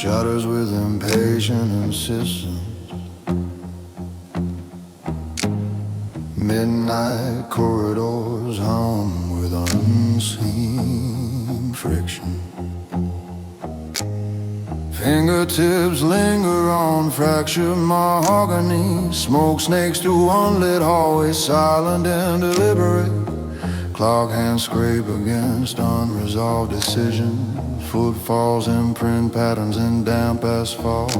shudders with impatient insistence. Midnight corridors hum with unseen friction. Fingertips linger on fractured mahogany. Smoke snakes through unlit hallways, silent and deliberate. Clock hands scrape against unresolved decisions. Footfalls imprint patterns in damp asphalt.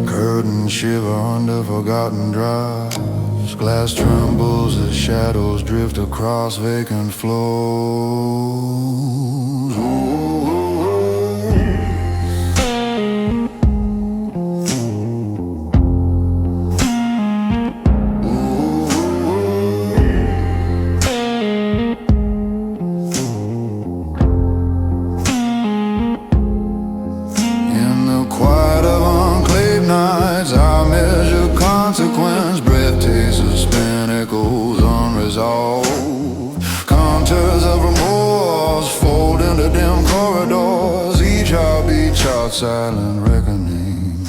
Curtains shiver under forgotten drives. Glass trembles as shadows drift across vacant floors. I measure consequence, breath tastes of spin, echoes unresolved. Contours of remorse fold into dim corridors. Each heartbeat charts silent reckoning.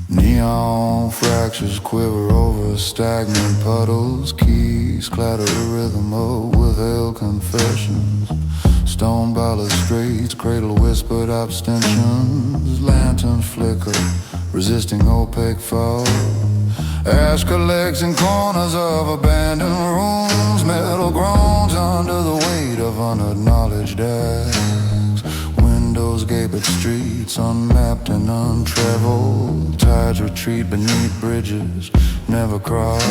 Neon fractures quiver over stagnant puddles. Keys clatter the rhythm of withheld confessions. Stone balustrades cradle whispered abstentions. Lanterns flicker, resisting opaque fog. Ash collects in corners of abandoned rooms. Metal groans under the weight of unacknowledged acts. Windows gape at streets unmapped and untraveled. Tides retreat beneath bridges never crossed.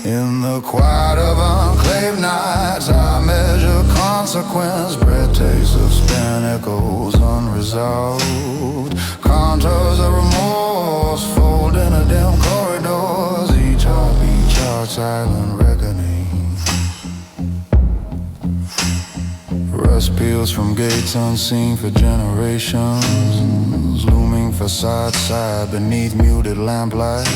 In the quiet of unclaimed nights, I measure consequence. Breath tastes of spin, echoes unresolved. Contours of remorse fold into dim corridors. Each heartbeat charts silent reckoning. Rust peels from gates unseen for generations. Looming facade side beneath muted lamplight.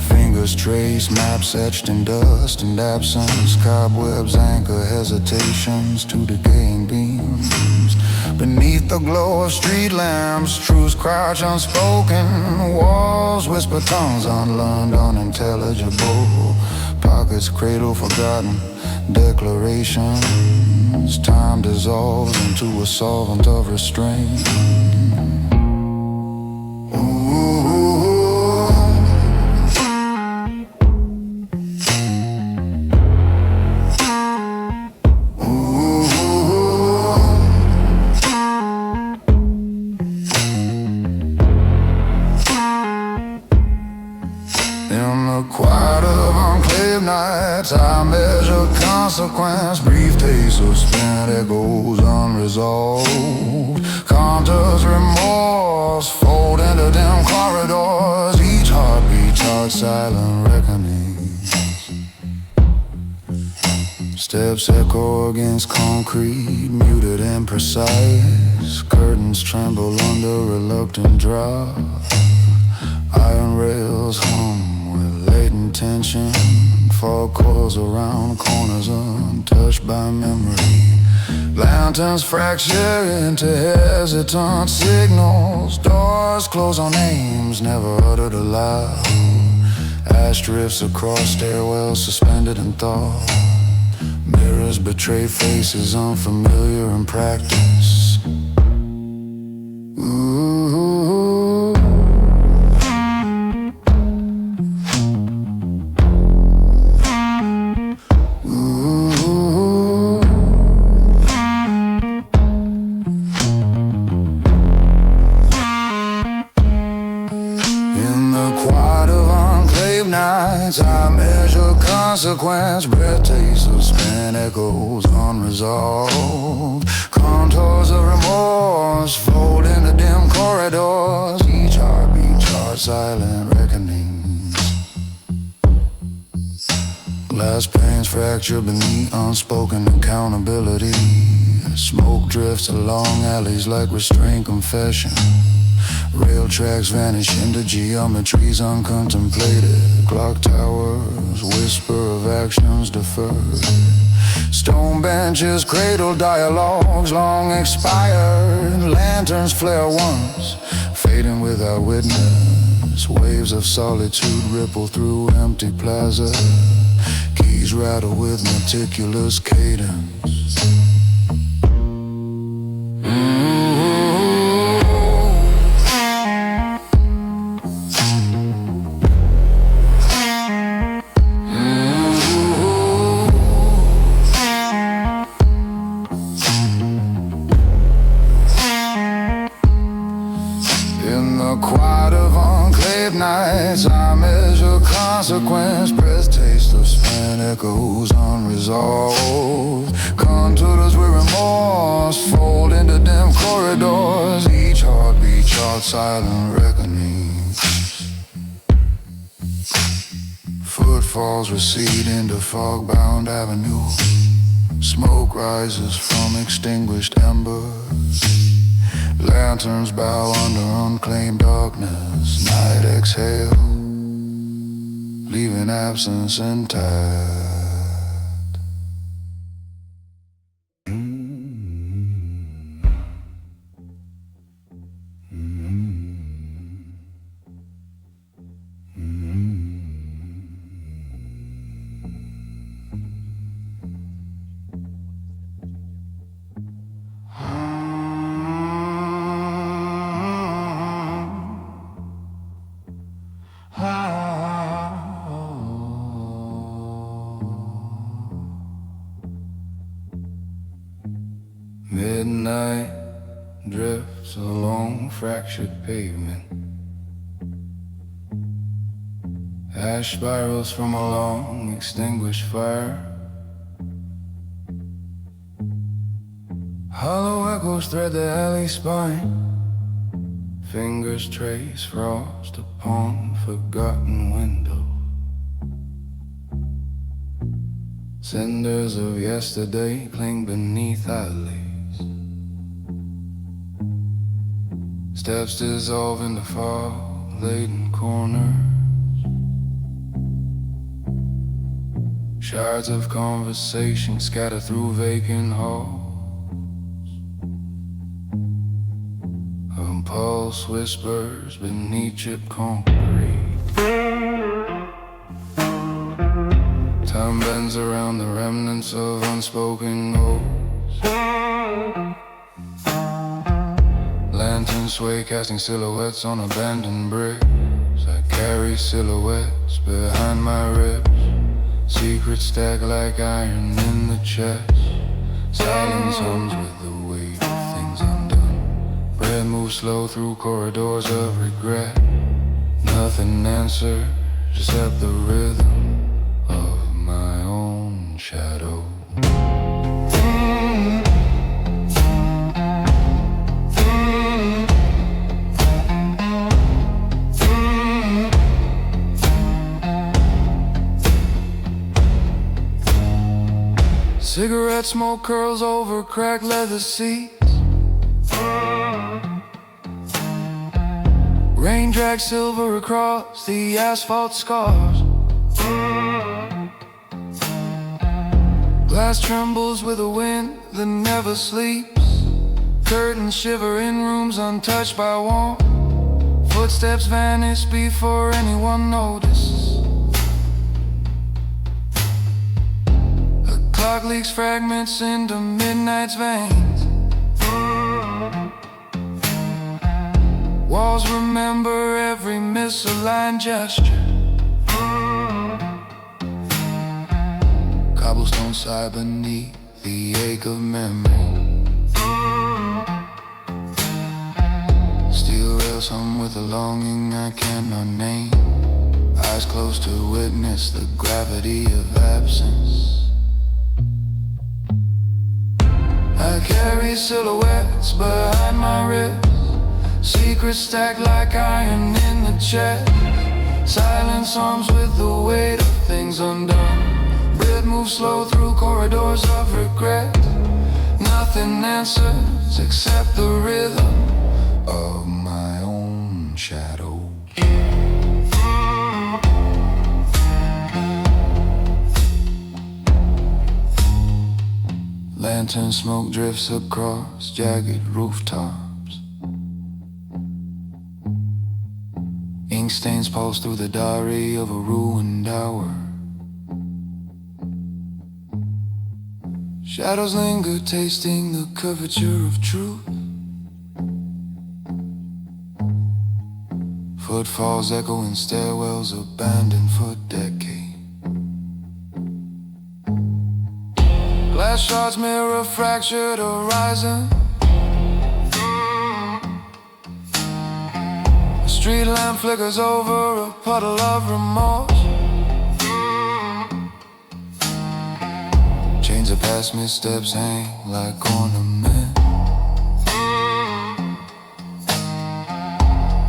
Fingers trace maps etched in dust and absence. Cobwebs anchor hesitations to decaying beams. Beneath the glow of street lamps, truths crouch unspoken. Walls whisper tongues unlearned, unintelligible. Pockets cradle forgotten declarations. Time dissolves into a solvent of restraint. In the quiet of unclaimed nights, I measure consequence. Brief taste of spent echoes unresolved. Contours remorse fold into dim corridors. Each heartbeat charts silent reckonings. Steps echo against concrete, muted and precise. Curtains tremble under reluctant drop. Iron rails hum with latent tension. Fog coils around corners untouched by memory. Lanterns fracture into hesitant signals. Doors close on names never uttered aloud. Ash drifts across stairwells suspended in thought. Mirrors betray faces unfamiliar in practice. I measure consequence, breath tastes of spent echoes unresolved. Contours of remorse fold into dim corridors. Each heartbeat charts silent reckonings. Glass panes fracture beneath unspoken accountability. Smoke drifts along alleys like restrained confession. Rail tracks vanish into geometries uncontemplated. Clock towers whisper of actions deferred. Stone benches cradle dialogues long expired. Lanterns flare once, fading without witness. Waves of solitude ripple through empty plaza. Keys rattle with meticulous cadence. In the quiet of enclave nights, I measure consequence, press taste of span echoes unresolved. Contours with remorse fold into dim corridors. Each heartbeat charts silent reckonings. Footfalls recede into fog-bound avenue. Smoke rises from extinguished embers. Lanterns bow under unclaimed darkness. Night exhale, leaving absence intact. Midnight drifts along fractured pavement. Ash spirals from a long extinguished fire. Hollow echoes thread the alley spine. Fingers trace frost upon forgotten windows. Cinders of yesterday cling beneath alleys. Steps dissolve into fog-laden corners. Shards of conversation scatter through vacant halls. A pulse whispers beneath chipped concrete. Time bends around the remnants of unspoken oaths. Lanterns sway, casting silhouettes on abandoned bricks. I carry silhouettes behind my ribs. Secrets stack like iron in the chest. Silence hums with the weight of things undone. Breath moves slow through corridors of regret. Nothing answers except the rhythm of my own shadow. Cigarette smoke curls over cracked leather seats. Rain drags silver across the asphalt scars. Glass trembles with a wind that never sleeps. Curtains shiver in rooms untouched by warmth. Footsteps vanish before anyone notices. Clock leaks fragments into midnight's veins. Walls remember every misaligned gesture. Cobblestone sigh beneath the ache of memory. Steel rails hum with a longing I cannot name. Eyes closed to witness the gravity of absence. I carry silhouettes behind my ribs. Secrets stacked like iron in the chest. Silence hums with the weight of things undone. Breath moves slow through corridors of regret. Nothing answers except the rhythm of my own shadow. Lantern smoke drifts across jagged rooftops. Ink stains pulse through the diary of a ruined hour. Shadows linger, tasting the curvature of truth. Footfalls echo in stairwells abandoned for decades. Glass shards mirror a fractured horizon. A street lamp flickers over a puddle of remorse. Chains of past missteps hang like ornaments.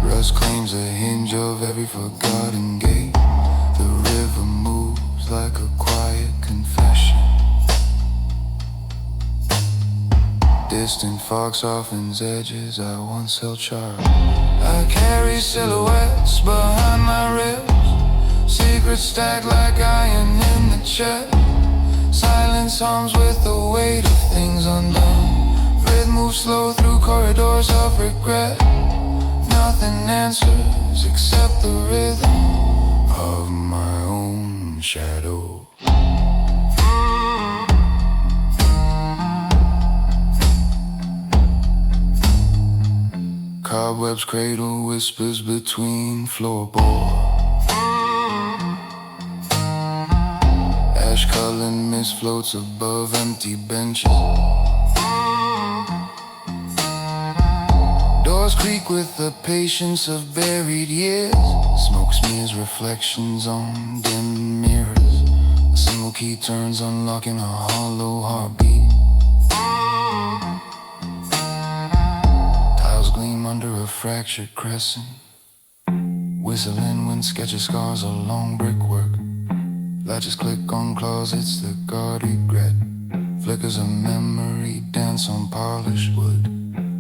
Rust claims a hinge of every forgotten gate. The river moves like a quiet confession. Distant fog softens edges I once held sharp. I carry silhouettes behind my ribs. Secrets stacked like iron in the chest. Silence hums with the weight of things undone. Breath moves slow through corridors of regret. Nothing answers except the rhythm of my own shadow. Cobwebs cradle whispers between floorboards. Ash-colored mist floats above empty benches. Doors creak with the patience of buried years. Smoke smears reflections on dim mirrors. A single key turns, unlocking a hollow heartbeat. Tiles gleam under a fractured crescent, whistling when sketches scars along brickwork. Latches click on closets that guard regret. Flickers of memory dance on polished wood.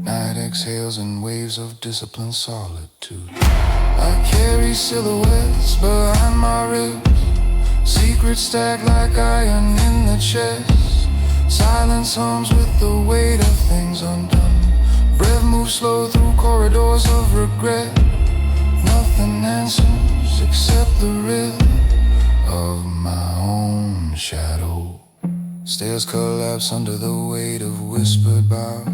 Night exhales in waves of disciplined solitude. I carry silhouettes behind my ribs. Secrets stacked like iron in the chest. Silence hums with the weight of things undone. Breath moves slow through corridors of regret. Nothing answers except the rhythm of my own shadow. Stairs collapse under the weight of whispered vows.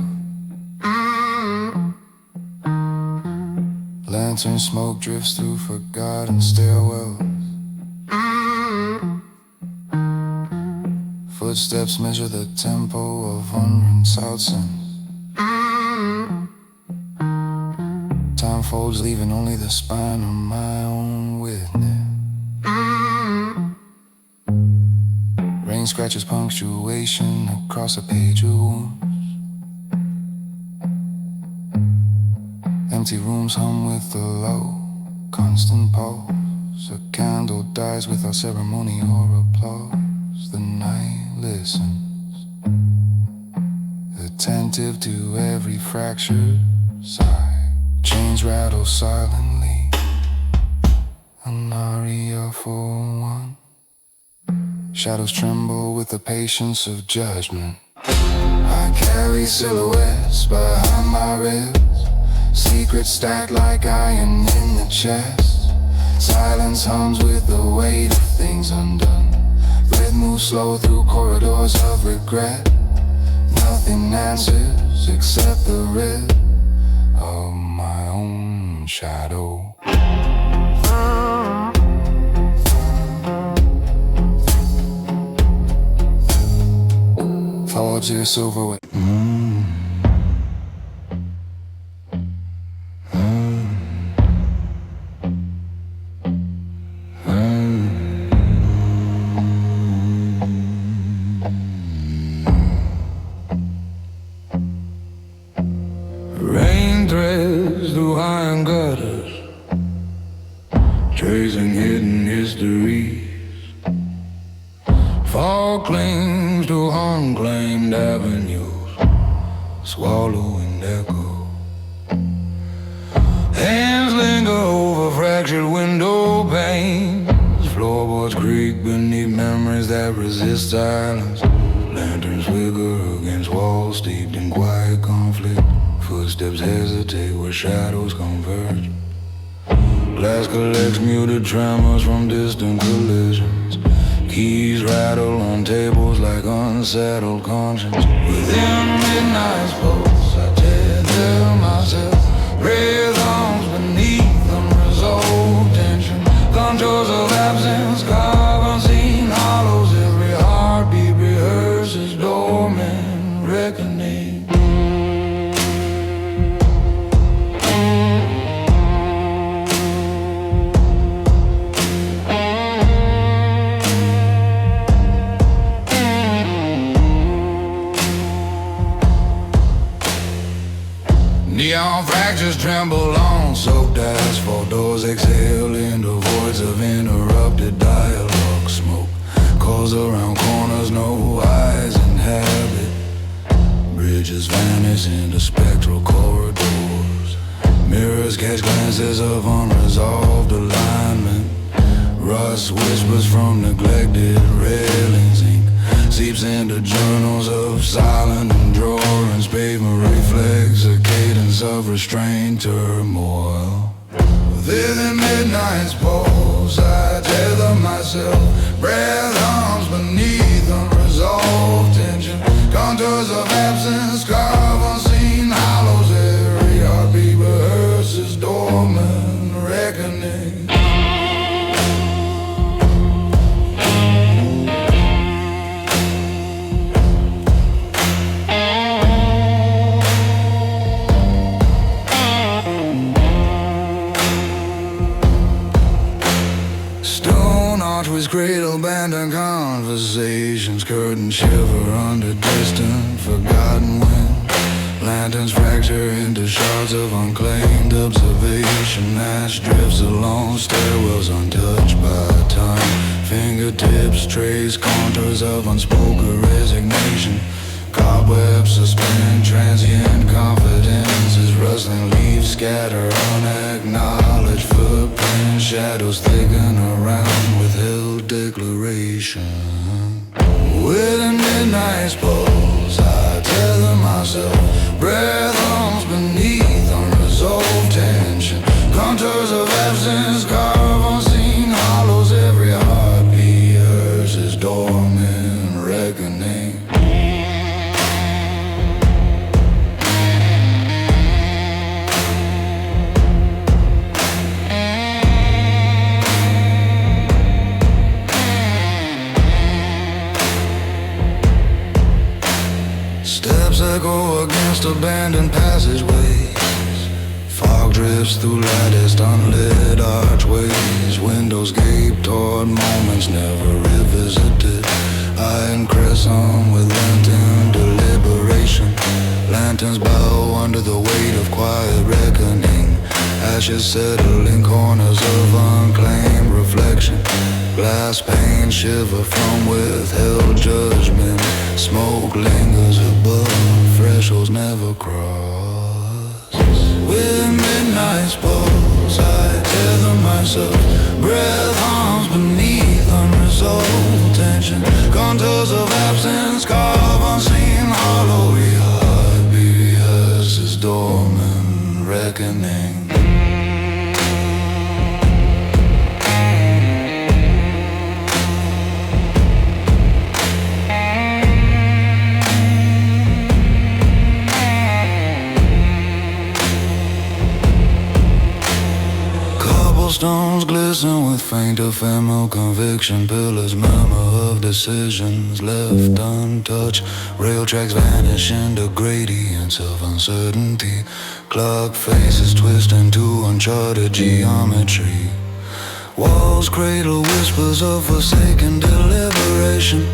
Lantern smoke drifts through forgotten stairwells. Footsteps measure the tempo of unrinsed sins. Time folds, leaving only the spine of my own witness. Rain scratches punctuation across a page of wounds. Empty rooms hum with the low, constant pulse. A candle dies without ceremony or applause. The night listens, attentive to every fractured sigh. Chains rattle silently, an aria for one. Shadows tremble with the patience of judgment. I carry silhouettes behind my ribs. Secrets stacked like iron in the chest. Silence hums with the weight of things undone. Breath moves slow through corridors of regret. Nothing answers except the rhythm of my own shadow. Forge your silverware. Rain threads through iron gutters, tracing hidden histories. Fall Fog clings to unclaimed avenues, swallowing echo. Hands linger over fractured window panes. Floorboards creak beneath memories that resist silence. Lanterns flicker against walls steeped in quiet conflict. Footsteps hesitate where shadows converge. Glass collects muted tremors from distant collisions. Keys rattle on tables like unsettled conscience. Within midnight's pulse, I tether myself. Rhythms beneath unresolved tension. Contours of absence carve unseen hollows. Every heartbeat rehearses dormant reckoning. Neon fractures tremble on soaked asphalt. Doors exhale into voids of interrupted dialogue. Smoke calls around corners no eyes inhabit. Bridges vanish into spectral corridors. Mirrors catch glances of unresolved alignment. Rust whispers from neglected railings. Ink seeps into journals of silent endurance. Pavement reflects a cadence of restrained turmoil. Within midnight's pulse, I tether myself. Breath hums beneath unresolved tension. Contours of absence carve unseen hollows. Every heartbeat rehearses dormant reckoning. Archways cradle abandoned conversations. Curtains shiver under distant forgotten wind. Lanterns fracture into shards of unclaimed observation. Ash drifts along stairwells untouched by time. Fingertips trace contours of unspoken resignation. Cobwebs suspend transient confidences. Rustling leaves scatter unacknowledged footprints. Shadows thicken around withheld declaration. Within midnight's pulse, I tether myself. Breath hums beneath unresolved tension. Contours of absence carve unseen hollows. Every heartbeat rehearses dormant reckoning. Steps echo against abandoned passageways. Fog drifts through latticed unlit archways. Windows gape toward moments never revisited. Iron crescent with lantern deliberation. Lanterns bow under the weight of quiet reckoning. Ashes settle in corners of unclaimed reflection. Glass panes shiver from withheld judgment. Smoke lingers above, thresholds never cross. With midnight's pulse, I tether myself. Breath hums beneath unresolved tension. Contours of absence carve unseen hollow. We heartbeat rehearses dormant reckoning. Stones glisten with faint ephemeral conviction. Pillars murmur of decisions left untouched. Rail tracks vanish into gradients of uncertainty. Clock faces twist into uncharted geometry. Walls cradle whispers of forsaken deliberation.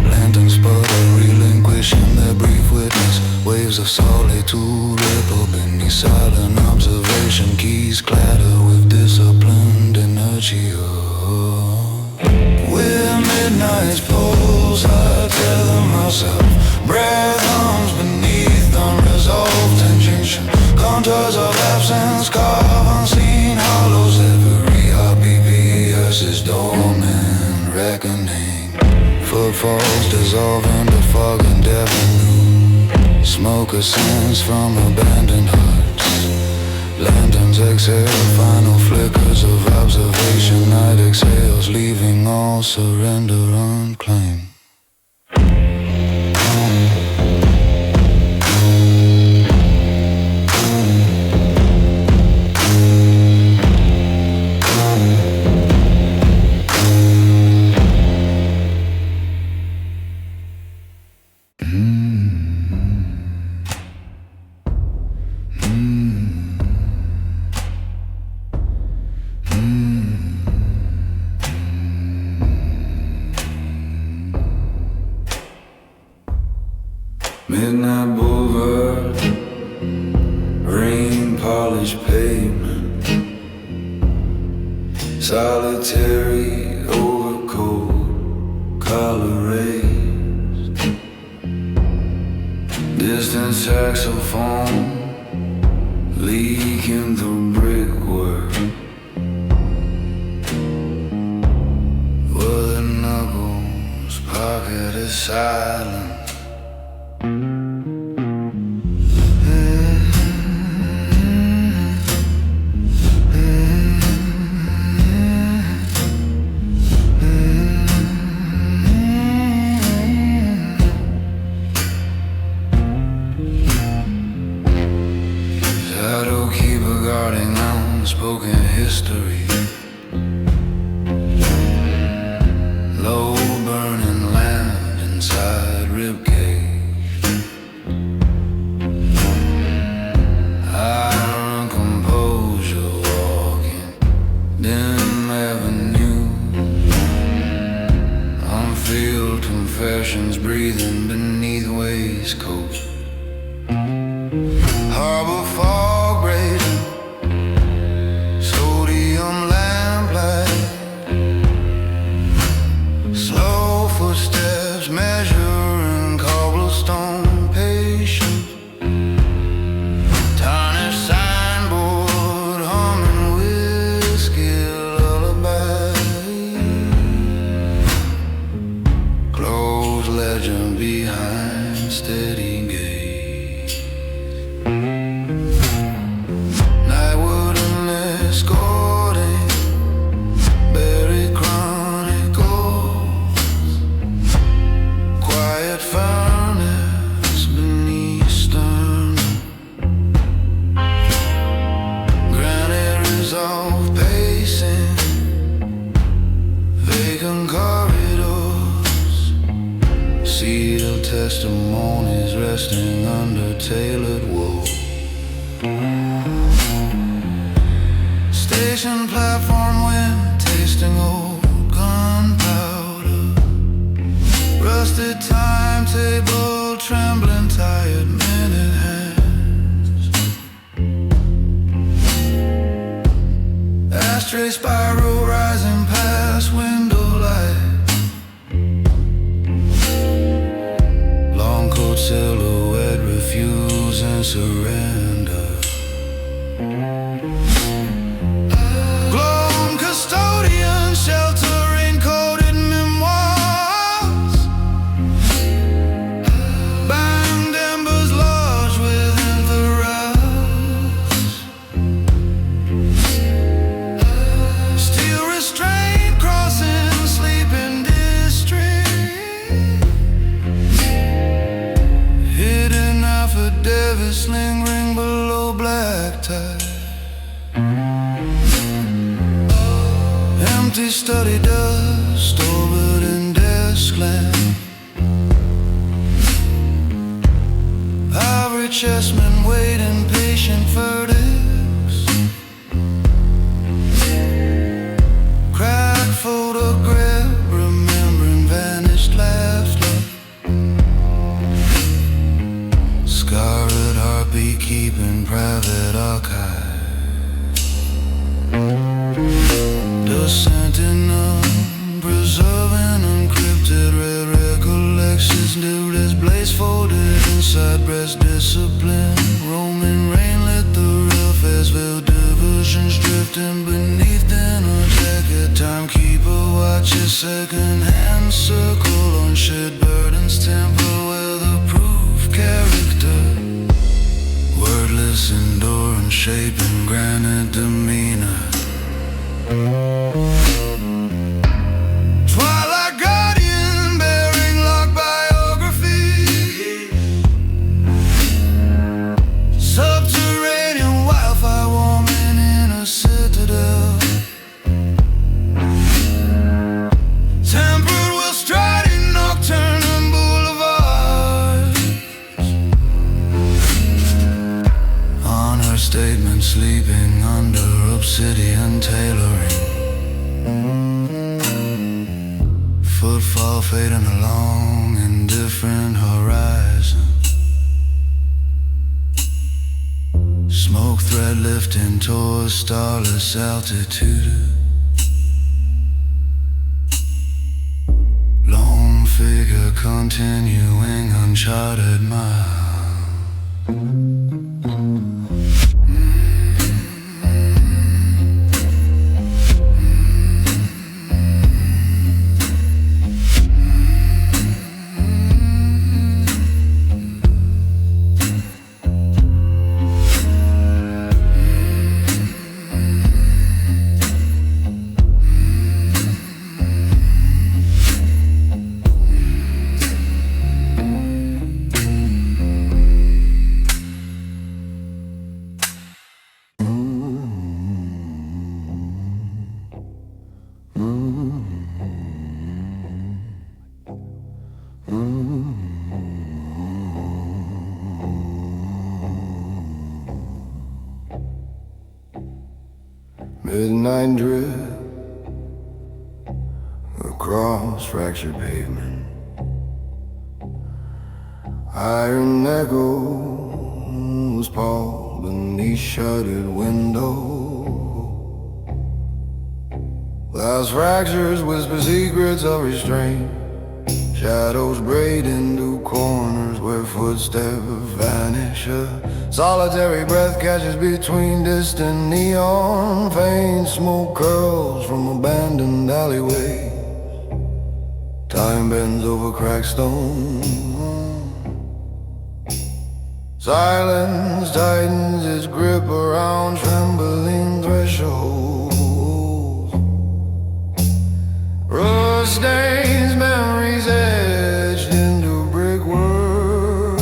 Lanterns sputter, relinquishing their brief witness. Waves of solitude ripple beneath silent observation. Keys clatter with disciplined inertia. Where midnight's pulse storm and reckoning. Footfalls dissolve into fog and avenue. Smoke ascends from abandoned huts. Lanterns exhale final flickers of observation. Night exhales, leaving all surrender unclaimed. Midnight Boulevard, rain-polished pavement, solitary overcoat, collar raised, distant saxophone, leaking through brickwork. Wooden knuckles, pocketed silence. Shadow keeper guarding unspoken history. Low burning land inside ribcage. Iron composure walking dim avenue. Unfilled confessions breathing beneath waistcoats. Harbor fog braiding, sodium lamplight. Slow footsteps measuring cobblestone patience. Tarnished signboard humming whiskey lullaby. Closed ledger behind steady gaze. Sealed testimonies resting under tailored wool. Station platform wind tasting old gunpowder. Rusted timetable trembling tired minute hands. Ashtray spiral rising past window light. Silhouette refusing surrender. Gloam custodian sheltering coded memoirs. Banged embers lodged within the rust. Steel restraint crossing sleeping district. Affidavits lingering below black tie. Empty study dust over in desk lamp. Ivory chessmen waiting patient verdicts. Cracked photograph remembering vanished laughter. Scarlet heartbeat keeping private archive. Dissenting preserving encrypted red recollections. New displays folded inside breast discipline. Roaming rain lit the roof as veiled diversions drifting beneath dinner jacket. Timekeeper second-hand circle on shared burdens, temper with a proof character. Wordless endurance, shaping granite demeanor. Twilight guardian, bearing lock biography. Subterranean wildfire warming in a citadel. Tempered with striding nocturnal boulevards. On her statement, sleeping under obsidian tailoring. Footfall fading along indifferent horizon. Smoke thread lifting towards starless altitude. Lone figure continuing uncharted mile. Midnight drip across fractured pavement. Iron echoes fall beneath shuttered window. Glass fractures whisper secrets of restraint. Shadows braid into corners where footsteps vanish. A solitary breath catches between distant neon. Faint smoke curls from abandoned alleyways. Time bends over cracked stone. Silence tightens its grip around trembling thresholds. Rust stains memories etched into brickwork.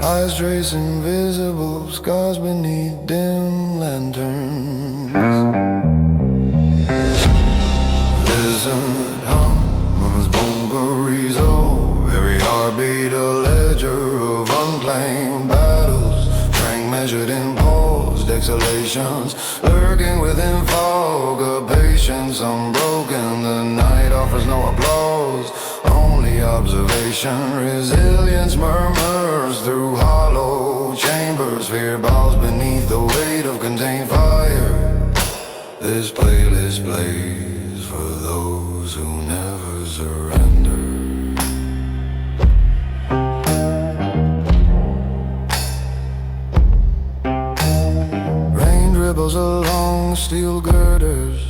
Eyes trace invisible scars beneath dim lanterns. Listen at hum as bunkeries over. Every heartbeat a ledger of unclaimed battles. Strength measured in paused exhalations. Lurking within fog of patience unbroken. The night offers no applause, only observation. Resilience murmurs through hollow chambers. Fear bows beneath the weight of contained fire. This playlist plays for those who never surrender. Rain dribbles along steel girders.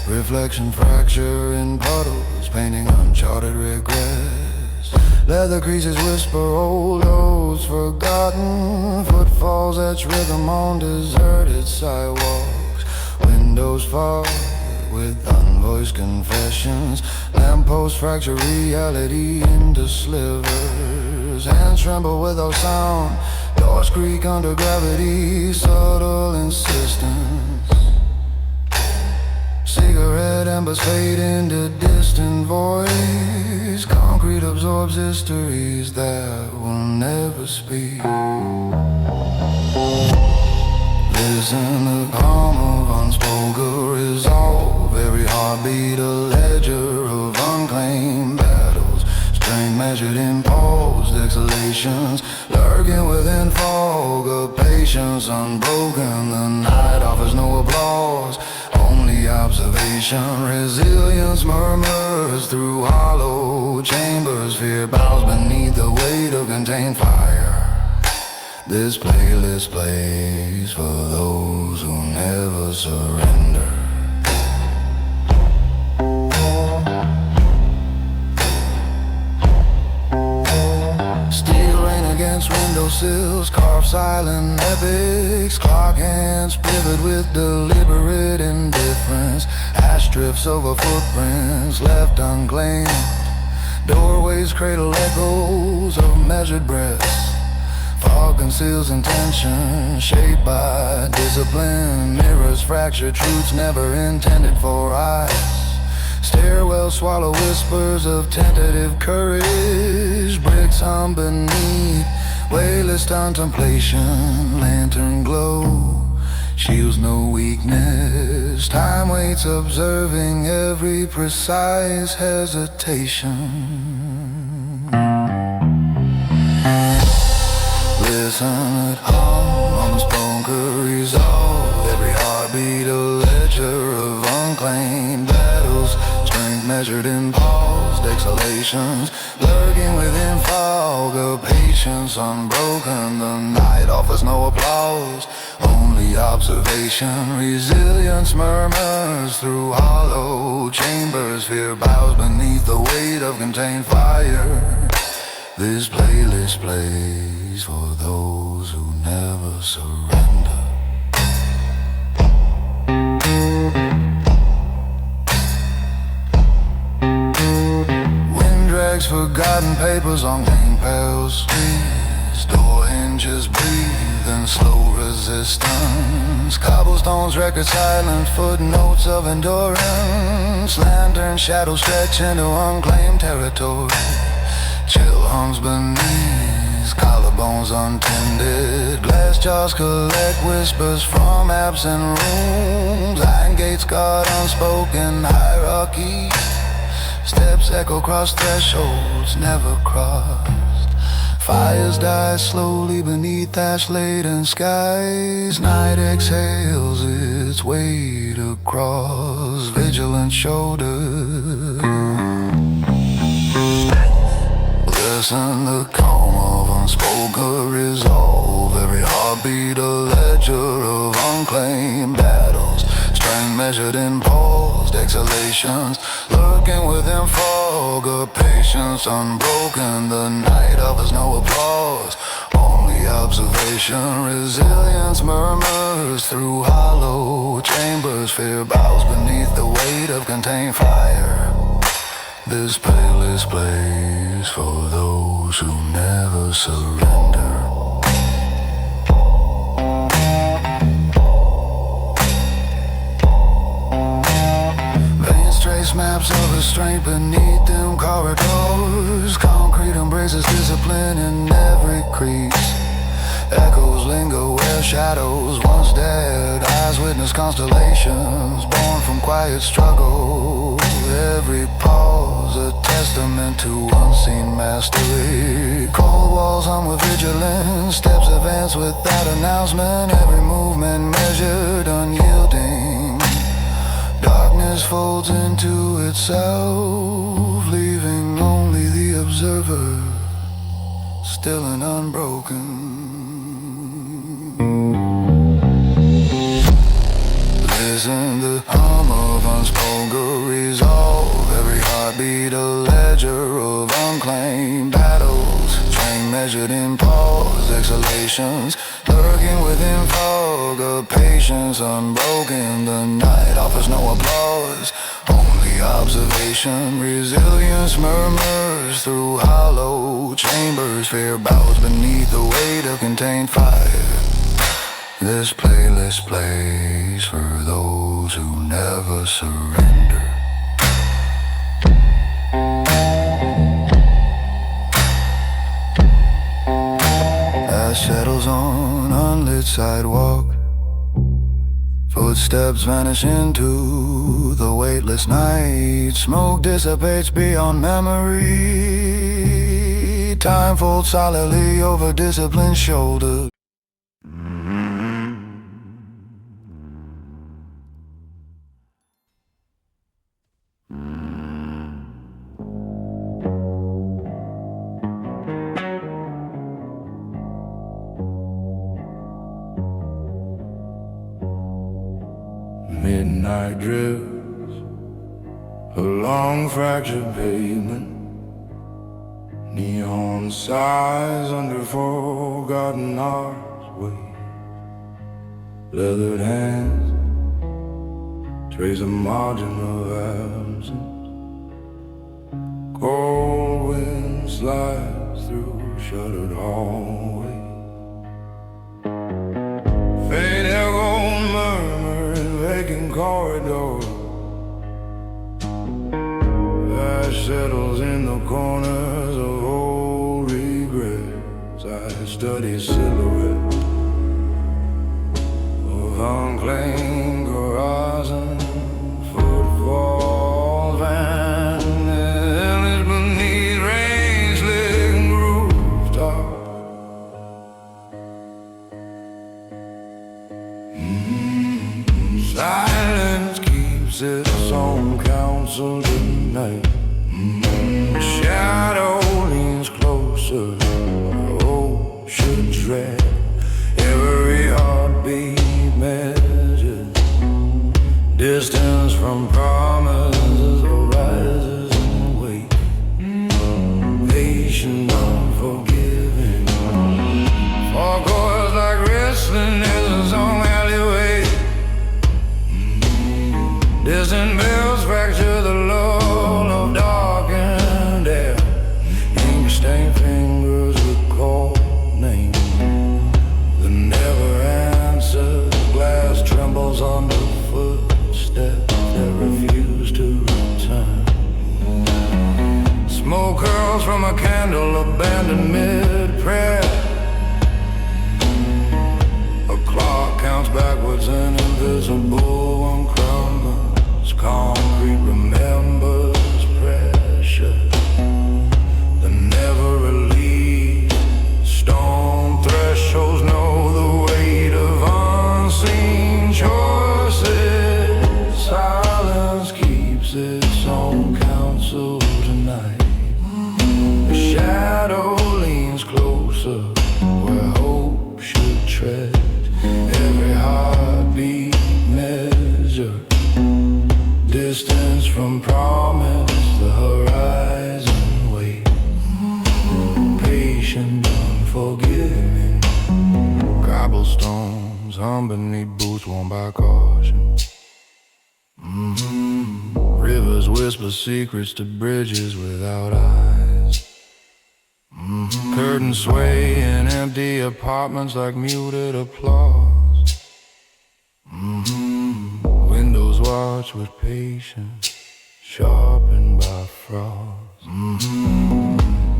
Reflection fracture in puddles, painting uncharted regrets. Leather creases whisper old oaths forgotten. Footfalls etch rhythm on deserted sidewalks. Windows fog with unvoiced confessions. Lampposts fracture reality into slivers. Hands tremble without sound. Doors creak under gravity. Subtle insistence. Cigarette embers fade into distant voice. Concrete absorbs histories that will never speak. Listen, the calm of unspoken resolve. Every heartbeat a ledger of unclaimed battles. Strength measured in paused exhalations. Lurking within fog of patience unbroken. The night offers no applause, only observation. Resilience murmurs through hollow chambers. Fear bows beneath the weight of contained fire. This playlist plays for those who never surrender. sills carve silent epics. Clock hands pivot with deliberate indifference. Ash drifts over footprints left unclaimed. Doorways cradle echoes of measured breaths. Fog conceals intention, shaped by discipline. Mirrors fracture truths never intended for eyes. Stairwells swallow whispers of tentative courage. Bricks hum beneath weightless contemplation. Lantern glow shields no weakness. Time waits observing every precise hesitation. Listen at home, unspoken resolve. Every heartbeat a ledger of unclaimed battles. Strength measured in paused exhalations. Lurking within fog of patience unbroken. The night offers no applause, only observation. Resilience murmurs through hollow chambers. Fear bows beneath the weight of contained fire. This playlist plays for those who never surrender. Wind drags forgotten papers on green pale streets. Door hinges breathe in slow resistance. Cobblestones record silent footnotes of endurance. Lantern shadows stretch into unclaimed territory. Chill hums beneath, collarbones untended. Glass jaws collect whispers from absent rooms. Iron gates guard unspoken hierarchy. Steps echo across thresholds never crossed. Fires die slowly beneath ash-laden skies. Night exhales its weight across vigilant shoulders. Listen, the calm of unspoken resolve. Every heartbeat a ledger of unclaimed battles. Strength measured in paused exhalations. Lurking within fog of patience unbroken. The night offers no applause, only observation. Resilience murmurs through hollow chambers. Fear bows beneath the weight of contained fire. This playlist plays for those who never surrender. Veins trace maps of restraint beneath them corridors. Concrete embraces discipline in every crease. Echoes linger where shadows once dared. Eyes witness constellations born from quiet struggle. Every pause a testament to unseen mastery. Cold walls hum with vigilance. Steps advance without announcement. Every movement measured, unyielding. Darkness folds into itself, leaving only the observer, still and unbroken. Listen, the hum of unspoken resolve. Every heartbeat a ledger of unclaimed battles. Strength measured in pause, exhalations. Lurking within fog of patience unbroken. The night offers no applause, only observation. Resilience murmurs through hollow chambers. Fear bows beneath the weight of contained fire. This playlist plays for those who never surrender. As settles on unlit sidewalk, footsteps vanish into the weightless night. Smoke dissipates beyond memory. Time folds solidly over discipline's shoulder. Midnight drifts along fractured pavement. Neon sighs under forgotten archway. Leathered hands trace a margin of absence. Cold wind slides through shuttered hallway. Faint echo murmur in vacant corridors. Ash settles in the corners of old regrets. I study silhouettes of unclaimed horizon. Footfalls and endless beneath rain-slick rooftop. Silence keeps its own counsel tonight. Shadow leans closer, oh, should tread. Every heartbeat measured, distance from promises arises and wait. Patient, unforgiving, for chords like wrestling is a song alleyway. Distant bells fracture the lull of darkened air. Ink-stained fingers recall names that never answer. Glass trembles under footsteps that refuse to return. Smoke curls from a candle abandoned mid-prayer. A clock counts backwards, an invisible one crumbles. Concrete remembers pressure that never relieved. Stone thresholds know the weight of unseen choices. Silence keeps its own counsel tonight. The shadow leans closer where hope should tread. Every heartbeat measured, distance from promise, the horizon wait. Patient, unforgiving. Cobblestones hum beneath boots worn by caution. Rivers whisper secrets to bridges without eyes. Curtains sway in empty apartments like muted applause. Windows watch with patience, sharpened by frost.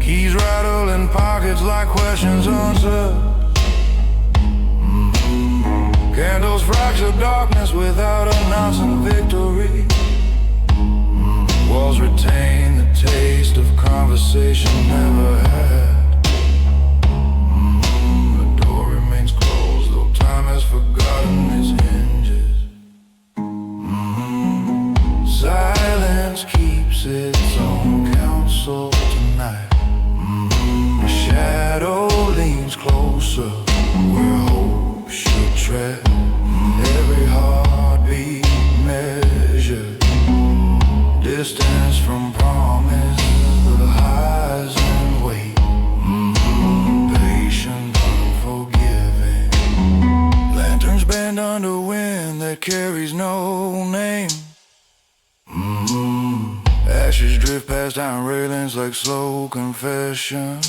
Keys rattle in pockets like questions answered. Candles fracture darkness without announcing victory. Walls retain the taste of conversation never had. The door remains closed though time has forgotten its hinges. Silence keeps its own counsel tonight. The shadow leans closer where hope should tread. Every heartbeat measured, distance from promise, the highs and wait. Patient, unforgiving. Lanterns bend under wind that carries no name. Ashes drift past iron railings like slow confession.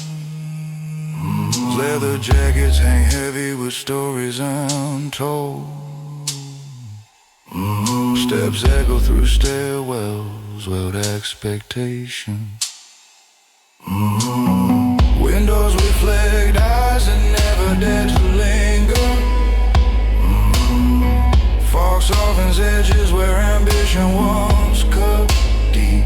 Leather jackets hang heavy with stories untold. Steps echo through stairwells without expectation. Windows reflect eyes that never dared to linger. Fog softens edges where ambition once cut deep.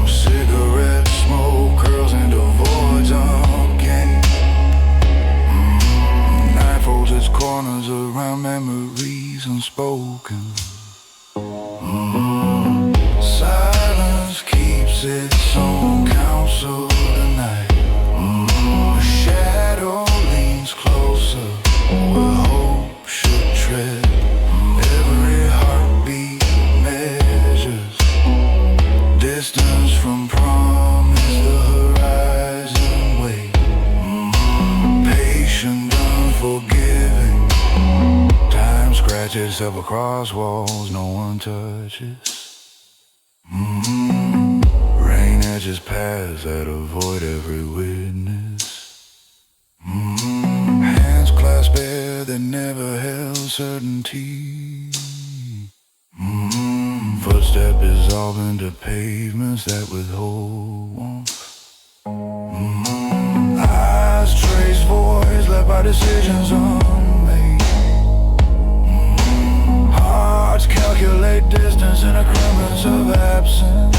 Cigarette smoke curls into voids uncanny. Night folds its corners around memories unspoken. Silence keeps its own counsel tonight. The shadow leans closer where hope should tread. Every heartbeat measures distance from promise, the horizon. Stretch itself across walls no one touches. Rain edges paths that avoid every witness. Hands clasped air that never held certainty. Footstep dissolve into pavements that withhold warmth. Eyes trace voids left by decisions unmade. Hearts calculate distance in a grimace of absence.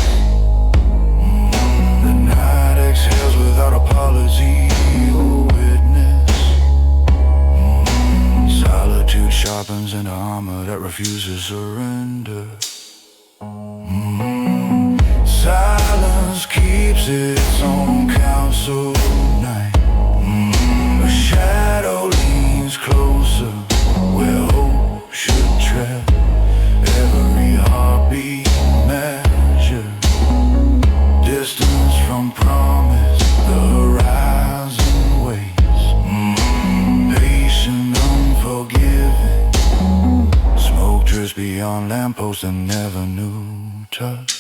The night exhales without apology or witness. Solitude sharpens into armor that refuses surrender. Silence keeps its own counsel night. A shadow leans closer where hope should tread. Every heartbeat measure distance from promise. The horizon waits, patient, unforgiving. Smoke drifts beyond lampposts and never knew touch.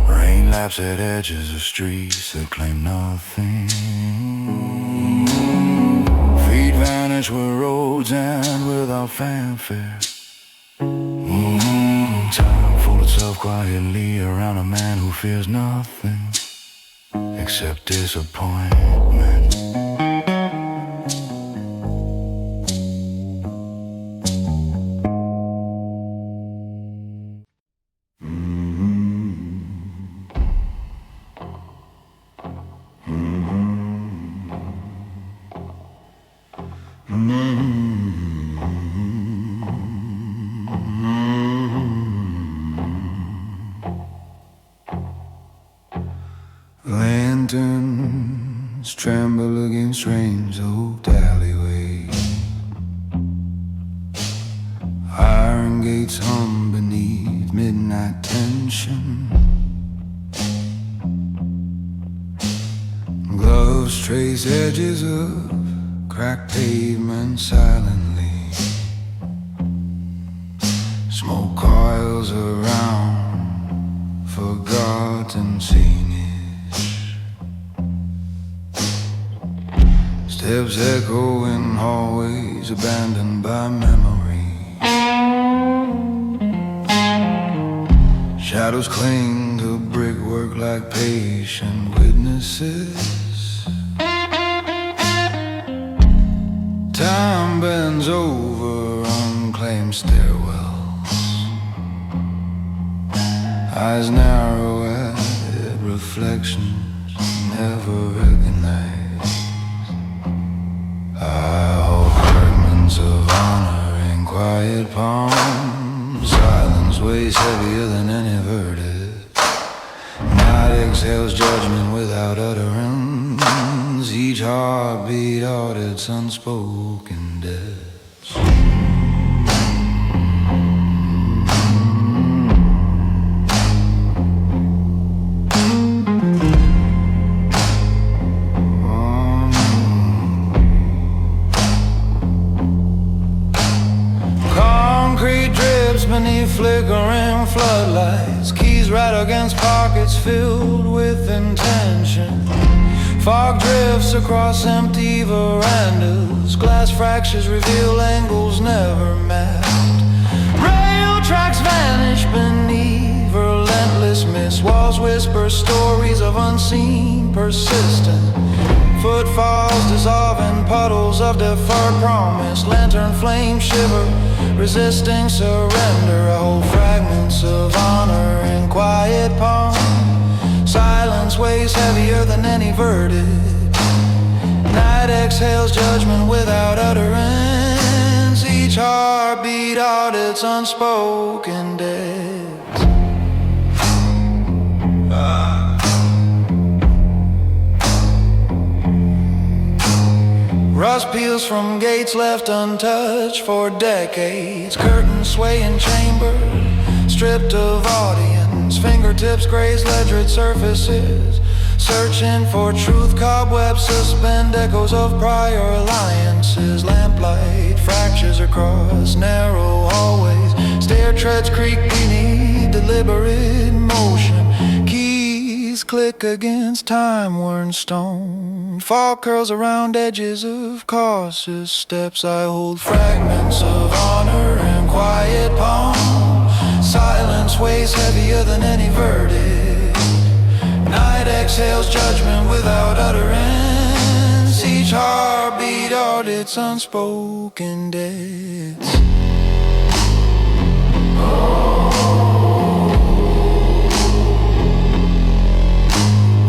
Rain laps at edges of streets that claim nothing. Feet vanish where roads end without fanfare. Time folds itself quietly around a man who fears nothing except disappointment. Lanterns tremble against strange oak alleyways. Iron gates hum beneath midnight tension. Gloves trace edges of cracked pavement silently. Smoke coils around forgotten scenes. Steps echo in hallways abandoned by memory. Shadows cling to brickwork like patient witnesses. Time bends over unclaimed stairwells. Eyes narrow at reflections never recognized. I hold fragments of honor in quiet palms. Silence weighs heavier than any verdict. Night exhales judgment without utterance. Each heartbeat audits unspoken debts. Beneath flickering floodlights, keys right against pockets filled with intention. Fog drifts across empty verandas. Glass fractures reveal angles never mapped. Rail tracks vanish beneath relentless mist. Walls whisper stories of unseen persistent. Footfalls dissolve in puddles of deferred promise. Lantern flames shiver, resisting surrender. I hold fragments of honor in quiet palm. Silence weighs heavier than any verdict. Night exhales judgment without utterance. Each heartbeat audits unspoken debts. Rust peels from gates left untouched for decades. Curtains sway in chamber, stripped of audience. Fingertips graze ledgered surfaces. Searching for truth, cobwebs suspend echoes of prior alliances. Lamplight fractures across narrow hallways. Stair treads creak beneath deliberate motion. Keys click against time-worn stone. Fog curls around edges of cautious steps. I hold fragments of honor and quiet palm. Silence weighs heavier than any verdict. Night exhales judgment without utterance. Each heartbeat audits unspoken debts.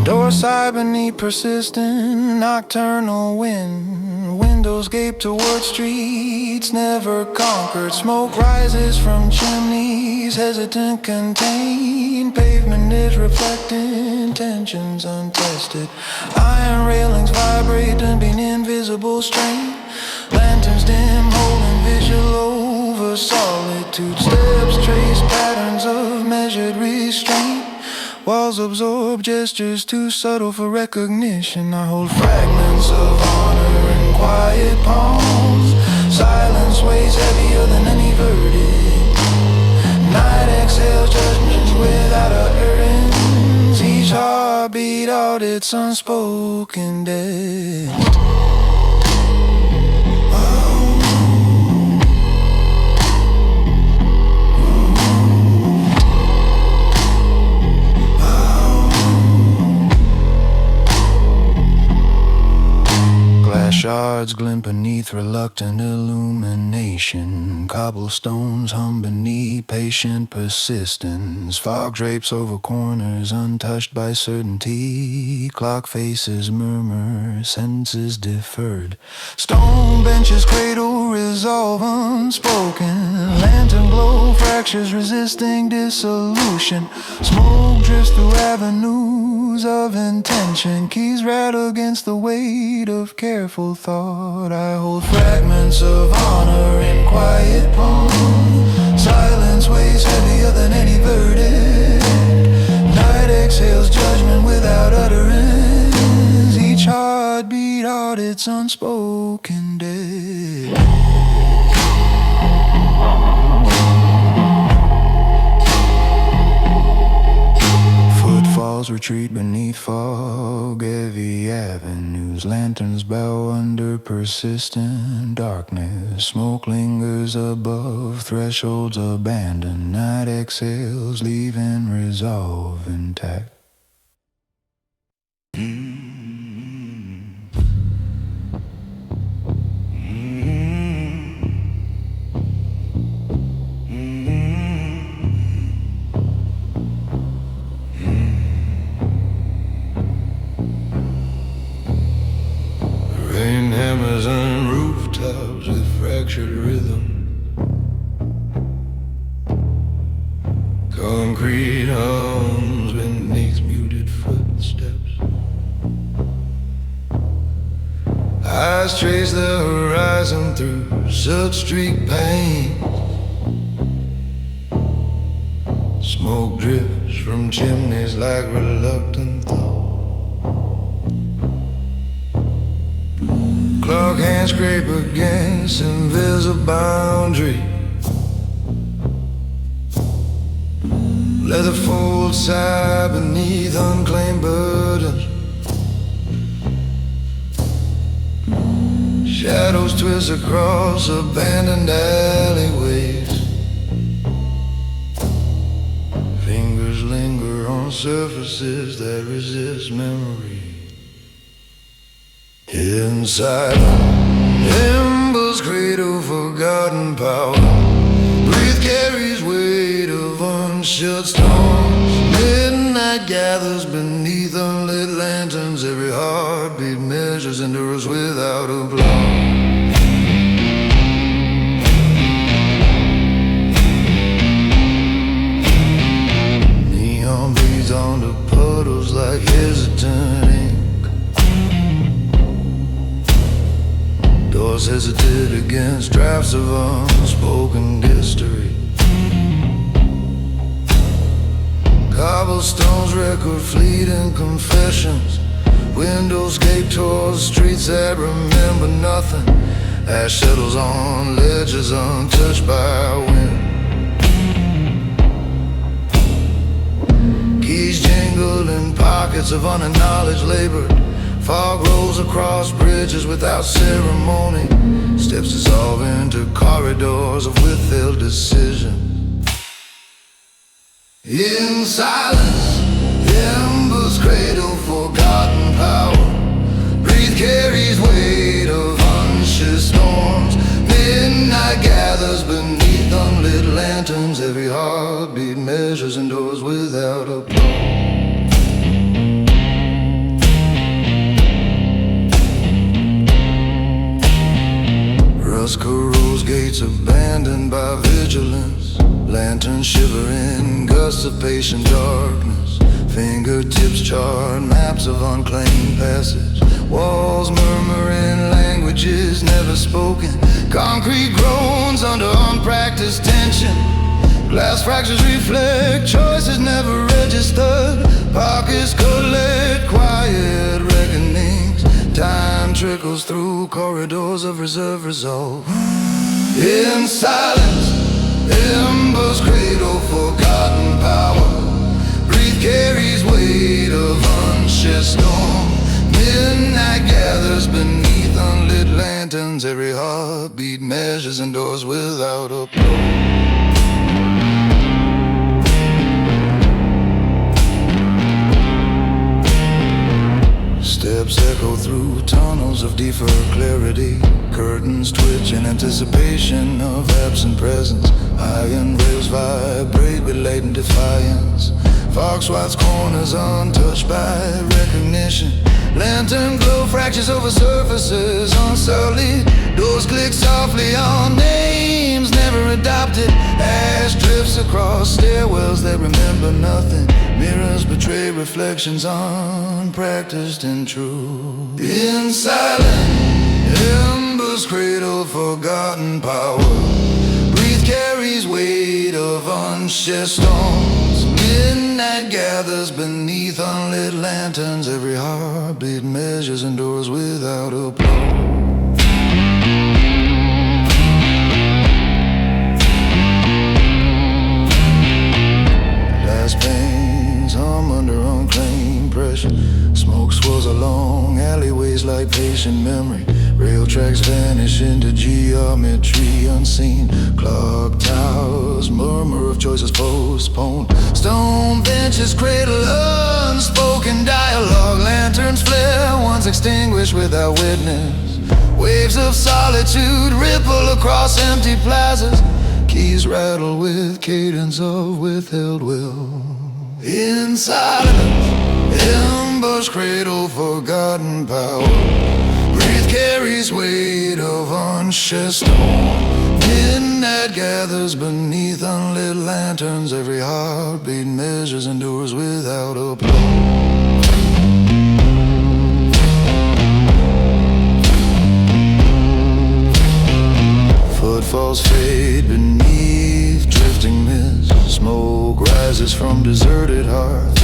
Doorside beneath persistent nocturnal wind. Windows gape toward streets never conquered. Smoke rises from chimneys, hesitant, contained. Pavement is reflecting tensions untested. Iron railings vibrate and being invisible strain. Lanterns dim, holding vigil over solitude. Steps trace patterns of measured restraint. Walls absorb gestures too subtle for recognition. I hold fragments of honor in quiet palms. Silence weighs heavier than any verdict. Night exhales judgment without utterance. Each heartbeat audits unspoken debt. Shards glint beneath reluctant illumination. Cobblestones hum beneath patient persistence. Fog drapes over corners untouched by certainty. Clock faces murmur, sentences deferred. Stone benches cradle resolve unspoken. Lantern glow fractures resisting dissolution. Smoke drifts through avenues of intention. Keys rattle against the weight of careful thought. I hold fragments of honor in quiet palm. Silence weighs heavier than any verdict. Night exhales judgment without utterance. Each heartbeat audits unspoken debt. Footfalls retreat beneath fog, heavy avenues. Lanterns bow under persistent darkness. Smoke lingers above thresholds abandoned. Night exhales, leaving resolve intact. Rain hammers on rooftops with fractured rhythm. Concrete hums beneath muted footsteps. Eyes trace the horizon through substreak pain. Smoke drifts from chimneys like reluctant thought. Clock hands scrape against invisible boundary. Leather folds sigh beneath unclaimed burdens. Shadows twist across abandoned alleyways. Fingers linger on surfaces that resist memory. Inside embers cradle forgotten power. Breath carries weight of unshut storms. Midnight gathers beneath unlit lanterns. Every heartbeat measures endures without applause. Neon bleeds onto puddles like hesitant ink. Doors hesitate against drafts of unspoken history. Cobblestones record fleeting confessions. Windows gape towards streets that remember nothing. Ash settles on ledges untouched by wind. Keys jingle in pockets of unacknowledged labor. Fog rolls across bridges without ceremony. Steps dissolve into corridors of withheld decision. In silence, embers cradle forgotten power. Breathe carries weight of unshed storms. Midnight gathers beneath unlit lanterns. Every heartbeat measures indoors without applause. Rust corrodes gates abandoned by vigilance. Lanterns shiver in gusts of patient darkness. Fingertips chart maps of unclaimed passage. Walls murmur in languages never spoken. Concrete groans under unpracticed tension. Glass fractures reflect choices never registered. Pockets collect quiet reckonings. Time trickles through corridors of reserve resolve. In silence, embers cradle forgotten power. Breathe carries weight of unshed storm. Midnight gathers beneath unlit lanterns. Every heartbeat measures indoors without applause. Steps echo through tunnels of deeper clarity. Curtains twitch in anticipation of absent presence. Iron rails vibrate with latent defiance. Fog swats corners untouched by recognition. Lantern glow fractures over surfaces unsullied. Doors click softly on names never adopted. Ash drifts across stairwells that remember nothing. Mirrors betray reflections unpracticed and true. In silence, embers cradle forgotten power. Breathe carries weight of unshed storms. Midnight gathers beneath unlit lanterns. Every heartbeat measures indoors without applause. Last pains hum under unclaimed pressure. Smoke swirls along alleyways like patient memory. Rail tracks vanish into geometry unseen. Clock towers murmur of choices postponed. Stone benches cradle unspoken dialogue. Lanterns flare once extinguished without witness. Waves of solitude ripple across empty plazas. Keys rattle with cadence of withheld will. In silence, embers cradle forgotten power. Breathe carries weight of unshed storm. Midnight gathers beneath unlit lanterns. Every heartbeat measures endures without applause. Footfalls fade beneath drifting mist. Smoke rises from deserted hearths.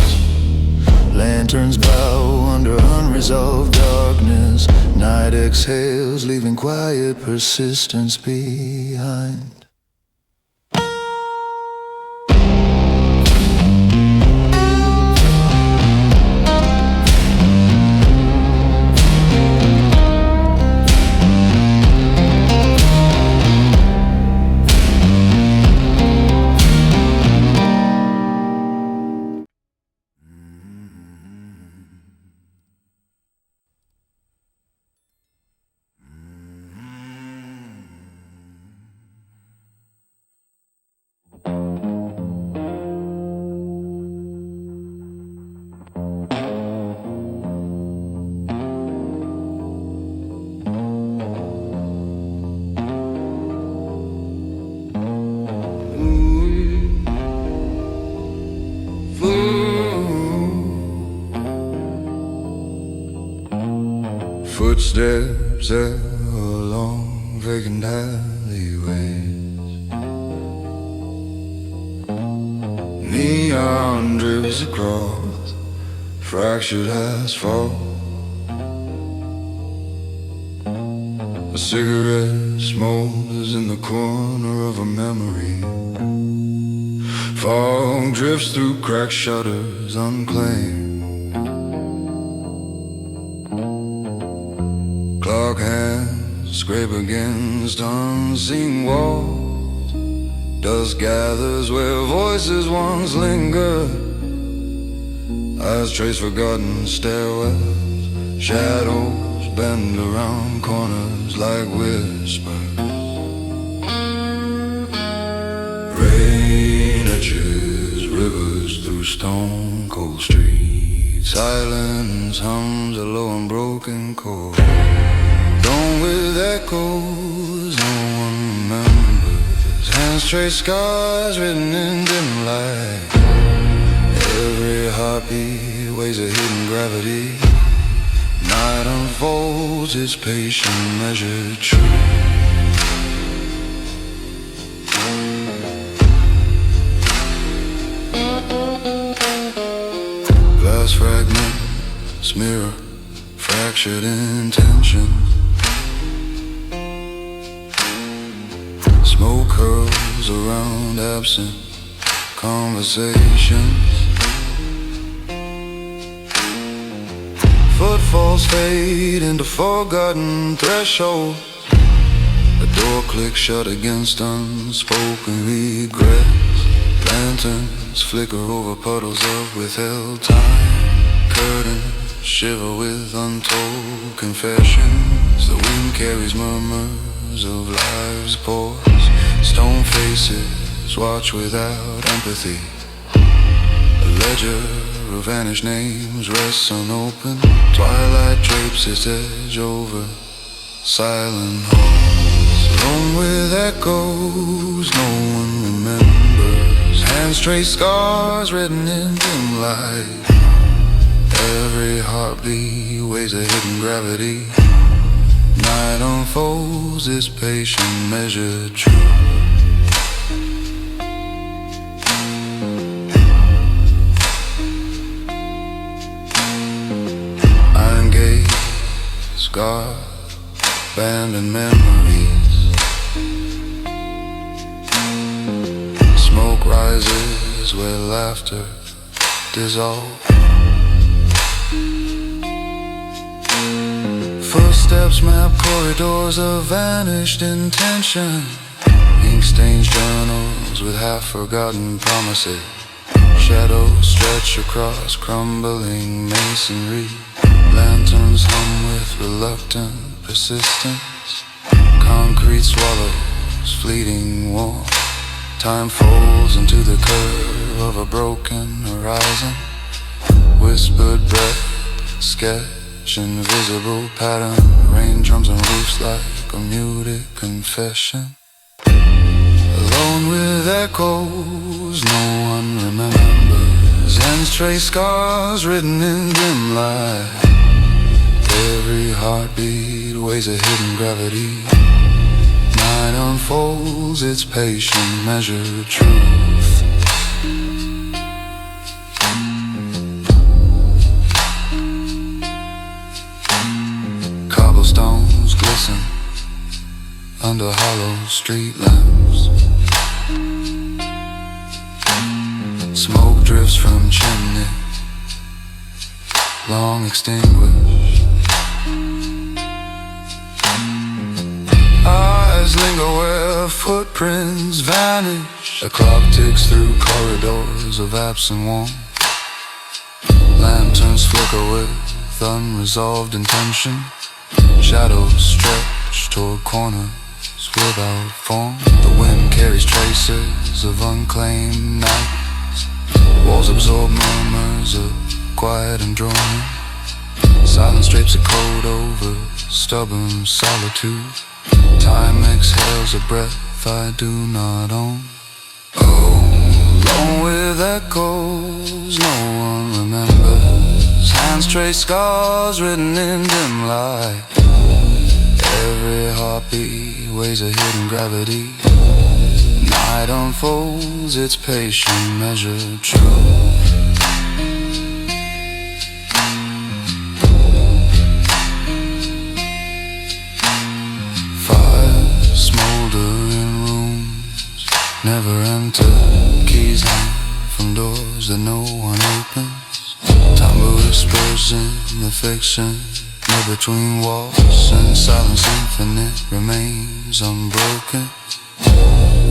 Lanterns bow under unresolved darkness. Night exhales, leaving quiet persistence behind. Footsteps along vacant alleyways. Neon drip bodies across fractured asphalt. A cigarette smolders in the corner of a memory. Fog drifts through cracked shutters unclaimed. Clock hands scrape against unseen walls. Dust gathers where voices once lingered. Eyes trace forgotten stairwells. Shadows bend around corners like whispers. Rain etches rivers through stone cold streets. Silence hums a low and broken chord. Dome with echoes no one remembers. Hands trace scars written in dim light. Every heartbeat weighs a hidden gravity. Night unfolds its patient measured truth. Glass fragments mirror fractured intentions. Smoke curls around absent conversations. Footfalls fade into forgotten thresholds. A door clicks shut against unspoken regrets. Lanterns flicker over puddles of withheld time. Curtains shiver with untold confessions. The wind carries murmurs of life's pause. Stone faces watch without empathy. A ledger of vanished names rests unopened. Twilight drapes its edge over silent halls. Alone with echoes no one remembers. Hands trace scars written in dim light. Every heartbeat weighs a hidden gravity. Night unfolds its patient measured truth. Iron gates, scarred, abandoned memories. Smoke rises where laughter dissolves. Footsteps map corridors of vanished intention. Ink stains journals with half-forgotten promises. Shadows stretch across crumbling masonry. Lanterns hum with reluctant persistence. Concrete swallows fleeting warmth. Time folds into the curve of a broken horizon. Whispered breath, sketch invisible pattern. Rain drums on roofs like a muted confession. Alone with echoes no one remembers. Hands trace scars written in dim light. Every heartbeat weighs a hidden gravity. Night unfolds its patient measured truth. Cobblestones glisten under hollow street lamps. Smoke drifts from chimney, long extinguished. Eyes linger where footprints vanish. A clock ticks through corridors of absent warmth. Lanterns flicker with unresolved intention. Shadows stretch toward corners without form. The wind carries traces of unclaimed nights. Walls absorb murmurs of quiet and droning. Silence drapes a coat over stubborn solitude. Time exhales a breath I do not own. Oh, alone with echoes no one remembers. Hands trace scars written in dim light. Every heartbeat weighs a hidden gravity. Night unfolds its patient measured truth. Fire, smoldering rooms, never enter. Keys hang from doors that no one opens. Time whispers in the fiction, near between walls, and silence infinite remains unbroken.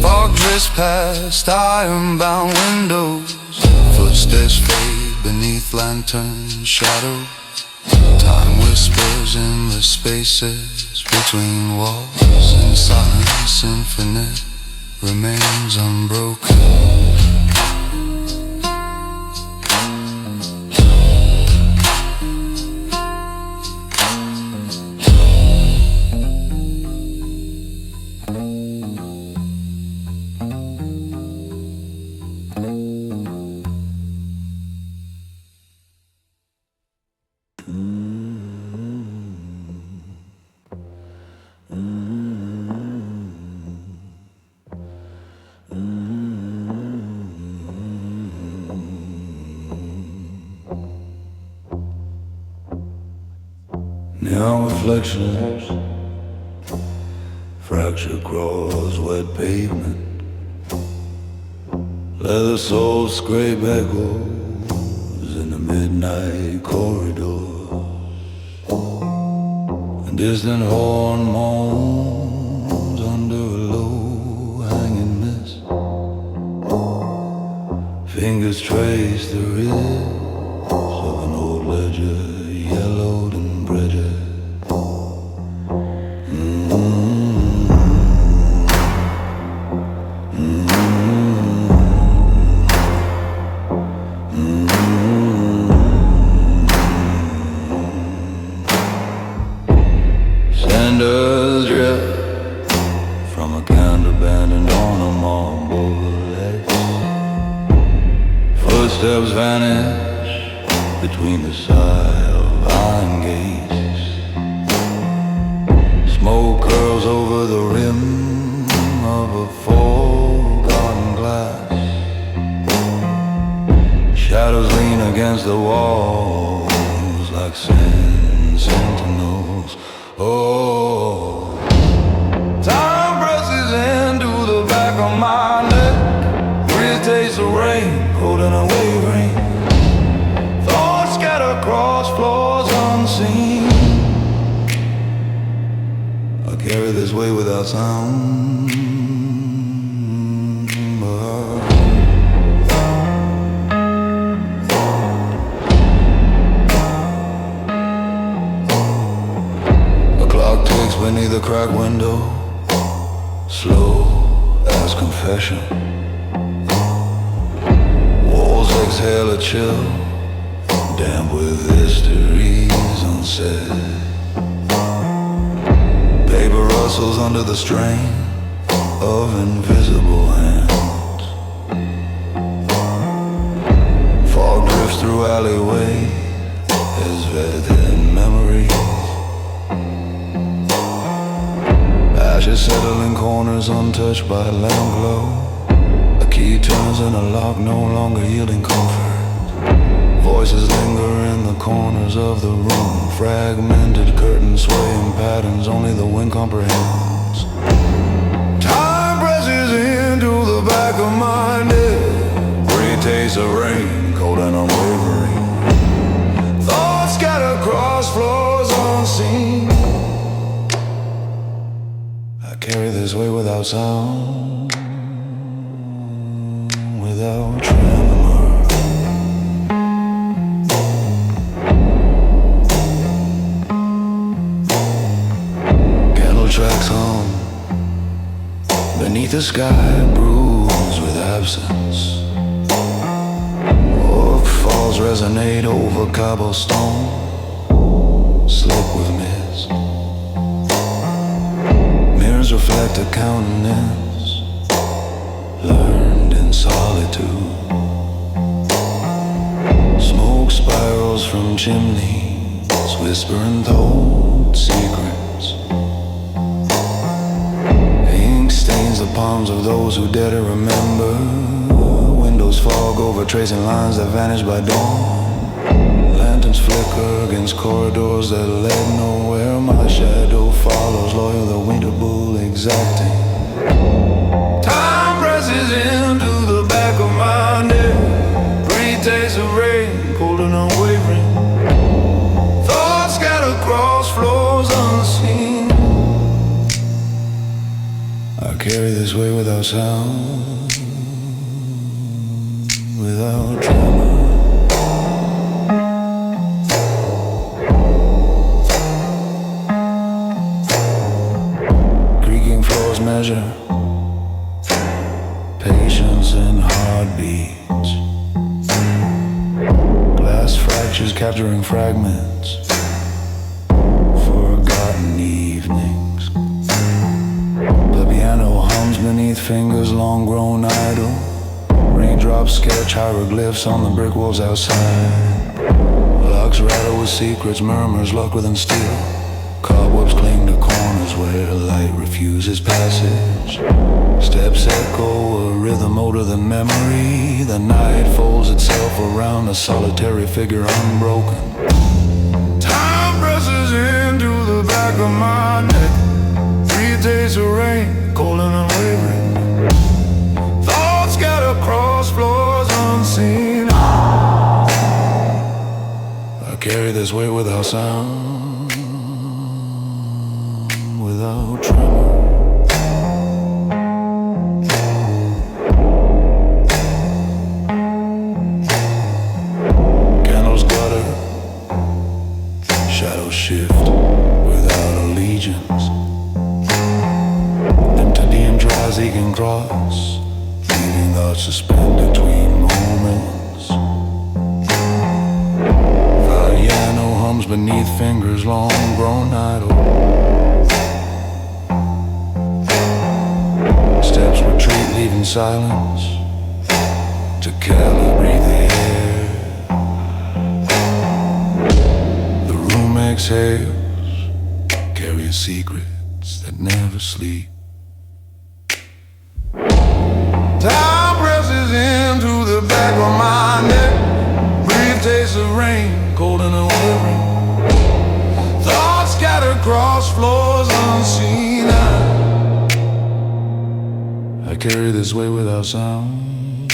Fog drifts past iron-bound windows, footsteps fade beneath lantern shadow. Time whispers in the spaces between walls, and silence infinite remains unbroken. Neon reflections, fractured cross, wet pavement, leather soles scrape echoes in the midnight corridors. A distant horn moans under a low-hanging mist. Fingers trace the wrist of an old ledger, yellowed and brittle. Cinders drip from a candle abandoned on a marble ledge. Footsteps vanish between the side of iron gates. Smoke curls over the rim of a forgotten glass. Shadows lean against the walls like sentinels. Oh, time presses into the back of my neck. Breathe, taste the rain, holding a wavering. Thoughts scatter across floors unseen. I carry this weight without sound. Beneath the cracked window, slow as confession. Walls exhale a chill, damp with histories unsaid. Paper rustles under the strain of invisible hands. Fog drifts through alleyways as vetted memories. Ashes settle in corners untouched by lamp glow. A key turns in a lock, no longer yielding comfort. Voices linger in the corners of the room. Fragmented curtains sway in patterns only the wind comprehends. Time presses into the back of my neck. Breathe, taste of rain, cold and unwavering. Thoughts scatter across floors unseen. Carry this weight without sound, without tremor. Candle tracks hum beneath the sky, bruised with absence. Orc falls resonate over cobblestone, slick with mist. Reflect a countenance learned in solitude. Smoke spirals from chimneys, whispering told secrets. Ink stains the palms of those who dare to remember. Windows Windows fog over tracing lines that vanish by dawn. Lanterns flicker against corridors that led nowhere. My shadow follows, loyal, the winter bull exacting. Time presses into the back of my neck. Breathe, taste of rain, cold and unwavering. Thoughts scatter across floors unseen. I carry this weight without sound, without trauma. Creaking floors measure patience and heartbeats. Glass fractures capturing fragments, forgotten evenings. The piano hums beneath fingers long grown idle. Raindrops sketch hieroglyphs on the brick walls outside. Locks rattle with secrets, murmurs locked within steel. Cobwebs cling to corners where light refuses passage. Steps echo, a rhythm older than memory. The night folds itself around a solitary figure unbroken. Time presses into the back of my neck. 3 days of rain, cold and unwavering. Thoughts scatter across floors unseen. I carry this weight without sound, without tremor. Candles gutter, shadows shift without allegiance. Empty dries, aching cross, leaving thoughts suspended between moments. Piano hums beneath fingers long grown idle. Steps retreat, leaving silence to calibrate the air. The room exhales, carrying secrets that never sleep. Time presses into the back of my neck. Brief taste of rain, cold and unwavering. Thoughts scatter across floors unseen. I carry this weight without sound,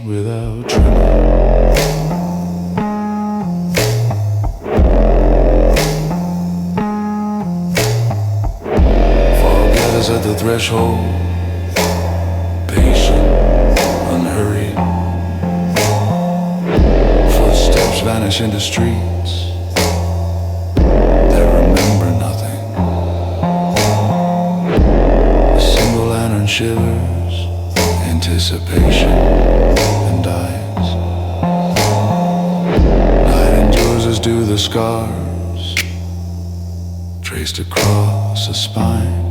without tremor. Fog gathers at the threshold, patient, unhurried. Footsteps vanish into streets that remember nothing. A single lantern shivers, anticipation, and dies. Night endures as do the scars traced across a spine.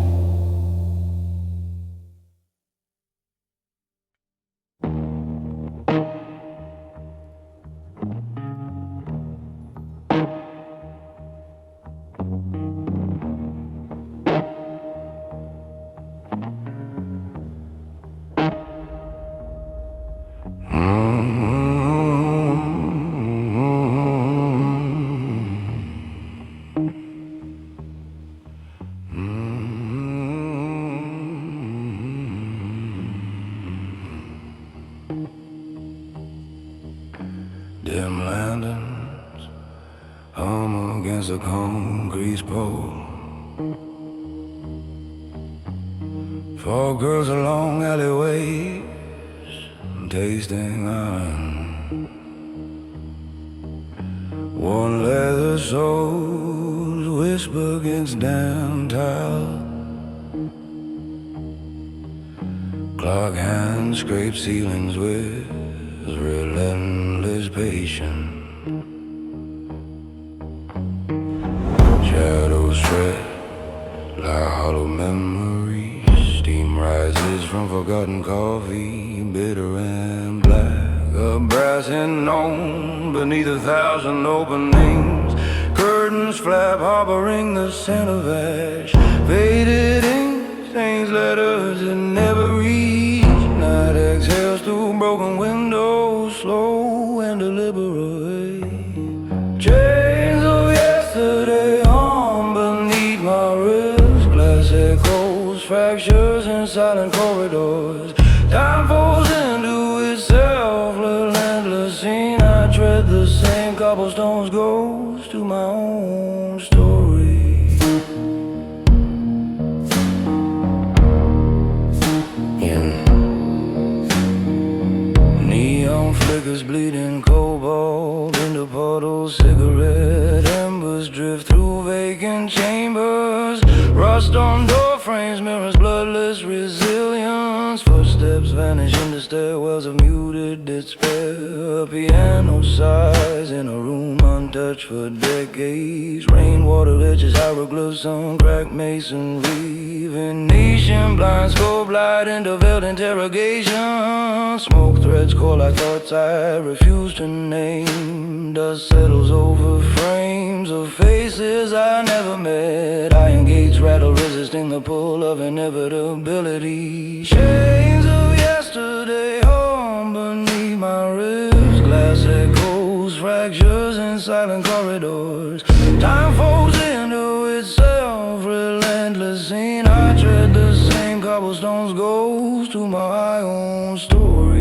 Dim lanterns hum against a concrete pole. Four girls along alleyways, tasting iron. Worn leather soles whisper against damn tile. Clock hands scrape ceilings with relentless patience. Shadows tread like hollow memories. Steam rises from forgotten coffee, bitter and black. A brassy gnome beneath 1,000 openings. Curtains flap, harboring the scent of ash. Faded ink stains letters that never reach. Night exhale in silent corridors. Time falls into itself, relentless scene. I tread the same cobblestones, goes to my own story. Yeah. Neon flickers bleeding cobalt into puddles, cigarette embers drift through vacant chambers. Rust on door frames mirrors bloodless resilience. Footsteps vanish into stairwells of muted despair. Piano sighs in a room untouched for decades. Rainwater etches hieroglyphs on cracked masonry. Venetian blinds scope light into veiled interrogation. Smoke threads call like thoughts I refuse to name. Dust settles over frames of faces I never met. Iron gates rattle, resisting the pull of inevitability. Chains of yesterday hum beneath my ribs. Glass echoes, fractures in silent corridors. Time folds into itself, relentless scene. I tread the same cobblestones, goes to my own story.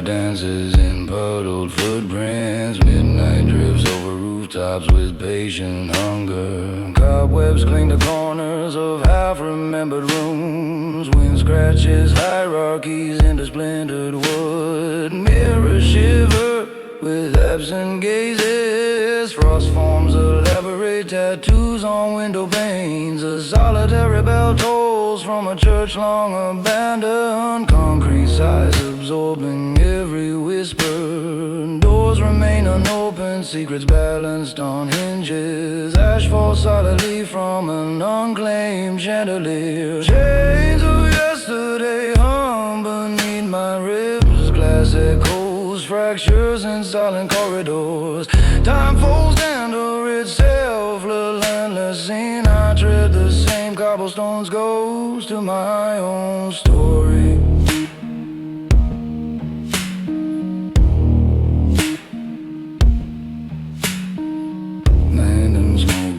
Dances in puddled footprints. Midnight drifts over rooftops with patient hunger. Cobwebs cling to corners of half-remembered rooms. Wind scratches hierarchies into splintered wood. Mirrors shiver with absent gazes. Frost forms elaborate tattoos on window panes. A solitary bell tolls from a church long abandoned. Concrete sighs absorbing every whisper. Doors remain unopened, secrets balanced on hinges. Ash falls solidly from an unclaimed chandelier. Chains of yesterday hum beneath my ribs. Glass echoes, fractures in silent corridors. Time folds into itself, relentless scene. I tread the same cobblestones, goes to my own story.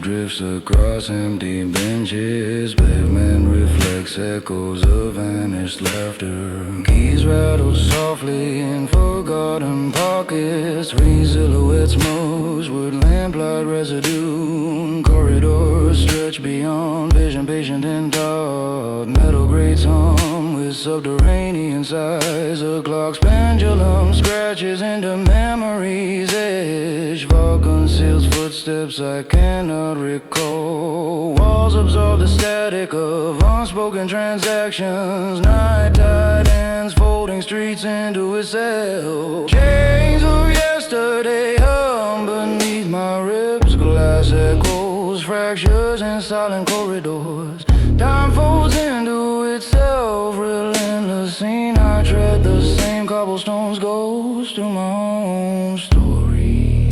Drifts across empty benches. Pavement reflects echoes of vanished laughter. Keys rattle softly in forgotten pockets. Three silhouettes moves with lamplight residue. Corridors stretch beyond vision, patient in thought. Metal grates hum with subterranean sighs. A clock's pendulum scratches into memory's edge. Fog conceals footsteps I cannot recall. Walls absorb the static of unspoken transactions. Night tide ends, folding streets into itself. Chains of yesterday hum beneath my ribs. Glass echoes, fractures in silent corridors. Time folds into itself, relentless scene. I tread the same cobblestones, goes to my own story.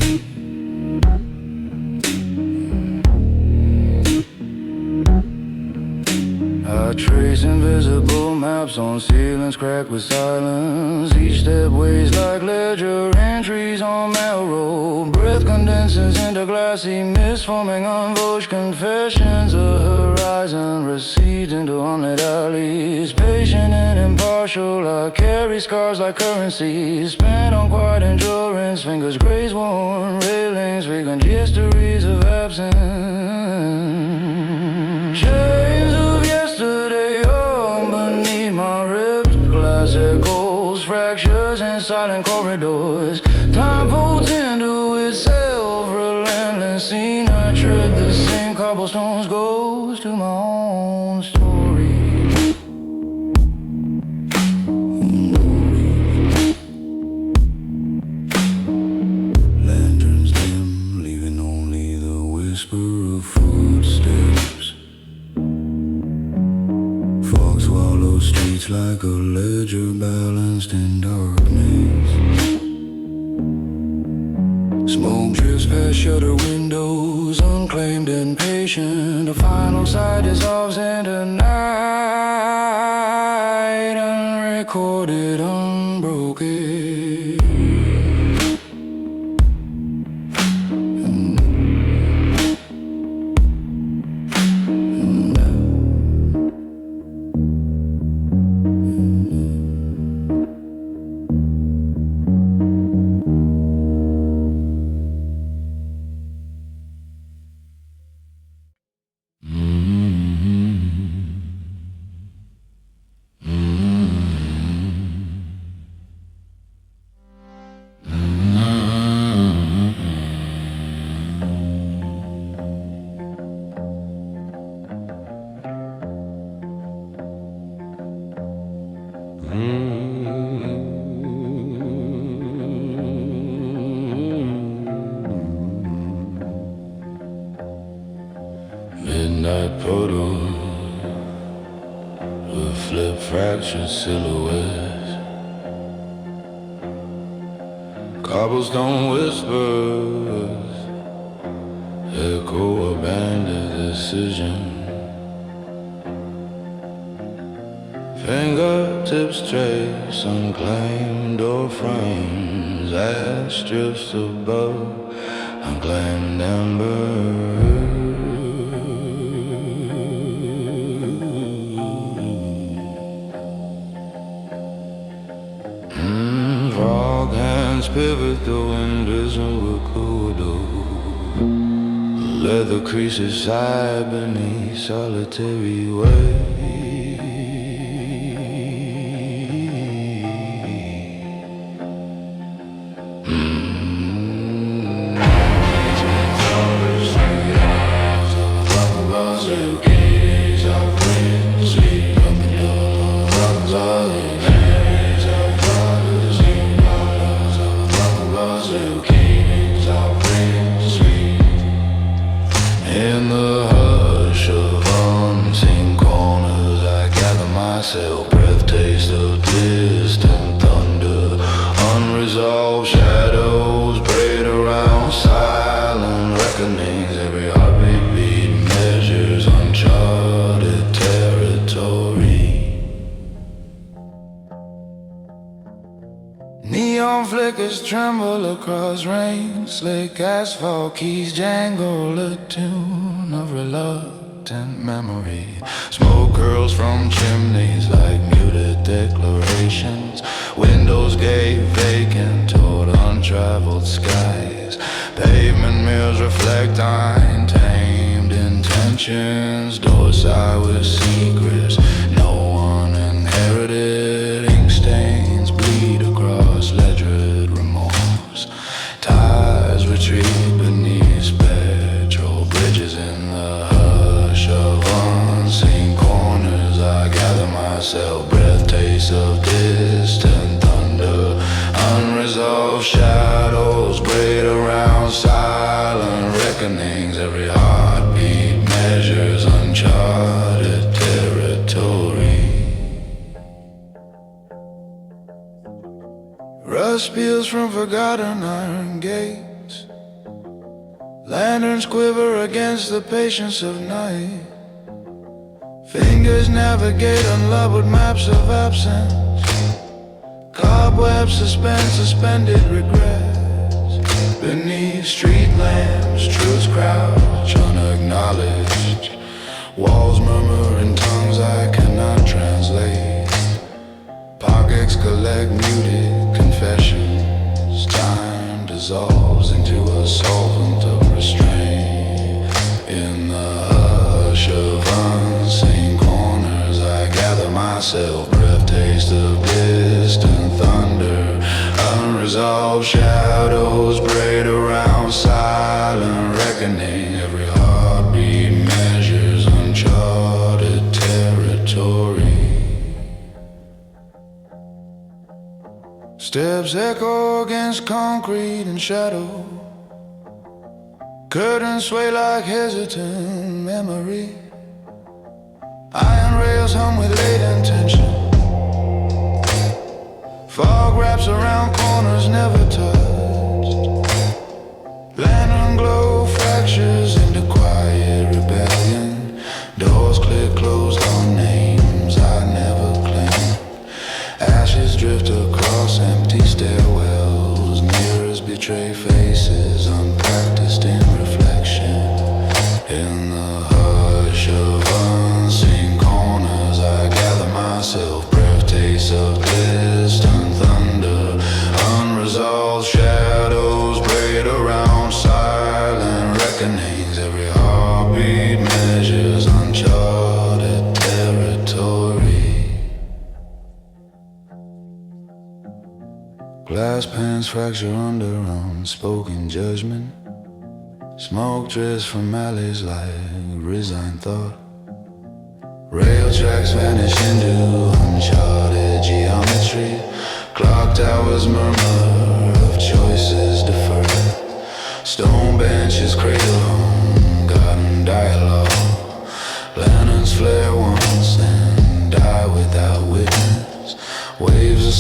I trace invisible maps on ceilings cracked with silence. Each step weighs like ledger entries on mail roll. Breath condenses into glassy mist, forming unvoiced confessions. A horizon recedes into unlit alleys. Patient and impartial, I carry scars like currency. Spent on quiet endurance, fingers graze worn railings. Frequent histories of absence. Chains of yesterday hum beneath my ribs. Glass echoes, fractures in silent corridors. Time folds into itself, relentless scene. I tread the same cobblestones, goes to my own story. Lanterns dim, leaving only the whisper of footsteps. Fog swallows streets like a ledger balanced in darkness. Smoke drifts past shutter windows, unclaimed and patient. The final sight dissolves into night, unrecorded, unbroken. moonlight puddles with flip fractured silhouettes. Cobblestone whispers echo abandoned decision. Fingertips trace unclaimed door frames, ash drifts above unclaimed ember. Frog hands pivot through invisible corridors. Leather creases sigh beneath solitary waves. In the hush of unseen corners, I gather myself, breath taste of distant thunder. Unresolved shadows braid around silent reckonings. Every heartbeat beat measures uncharted territory. Neon flickers tremble across rain. Slick asphalt keys jangle a tune of reluctant memory. Smoke curls from chimneys like muted declarations. Windows gate vacant toward untraveled skies. Pavement mirrors reflect untamed intentions. Doors sigh with secrets no one inherited. Ink stains bleed across ledgered remorse. Ties retreat beneath spectral bridges. In the hush of unseen corners, I gather myself, breath taste of distant thunder. Unresolved shadows braid around silent reckonings. Every heartbeat measures uncharted territory. Rust peels from forgotten iron gates. Lanterns quiver against the patience of night. Fingers navigate unlabeled maps of absence. Cobwebs suspended regrets. Beneath street lamps, truths crouch unacknowledged. Walls murmur in tongues I cannot translate. Pockets collect muted confessions. Time dissolves into a solvent of restraint. In the hush of unseen corners, I gather myself, breath taste of distant thunder. Unresolved shadows braid around silent reckoning. Every heartbeat measures uncharted territory. Steps echo against concrete and shadow. Curtains sway like hesitant memory. Iron rails hum with late intention. Fog wraps around corners never touched. Lantern glow fractures into quiet rebellion. Doors click closed on names I never claimed. Ashes drift across empty stairwells. Mirrors betray faces unpracticed in reflection. In the hush of unseen corners, I gather myself, breath taste of distant thunder. Unresolved shadows braid around silent reckonings. Every heartbeat measures uncharted territory. Glass pans fracture under unspoken judgment. Smoke drifts from alleys like resigned thought. Rail tracks vanish into uncharted geometry. Clock towers murmur of choices deferred. Stone benches cradle home, garden dialogue.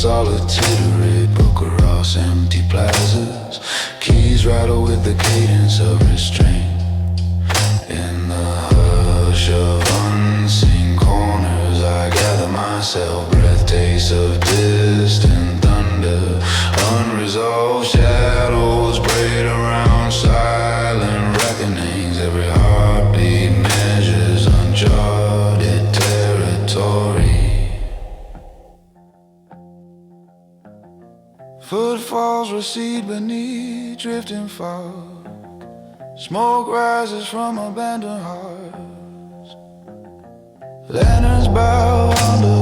solitary book across empty plazas. Keys rattle with the cadence of restraint. In the hush of unseen corners, I gather myself, breath tastes of distant thunder. Unresolved shadows braid around silent reckonings. Every heartbeat measures uncharted territory. Footfalls recede beneath drifting fog. Smoke rises from abandoned hearts. Lanterns bow under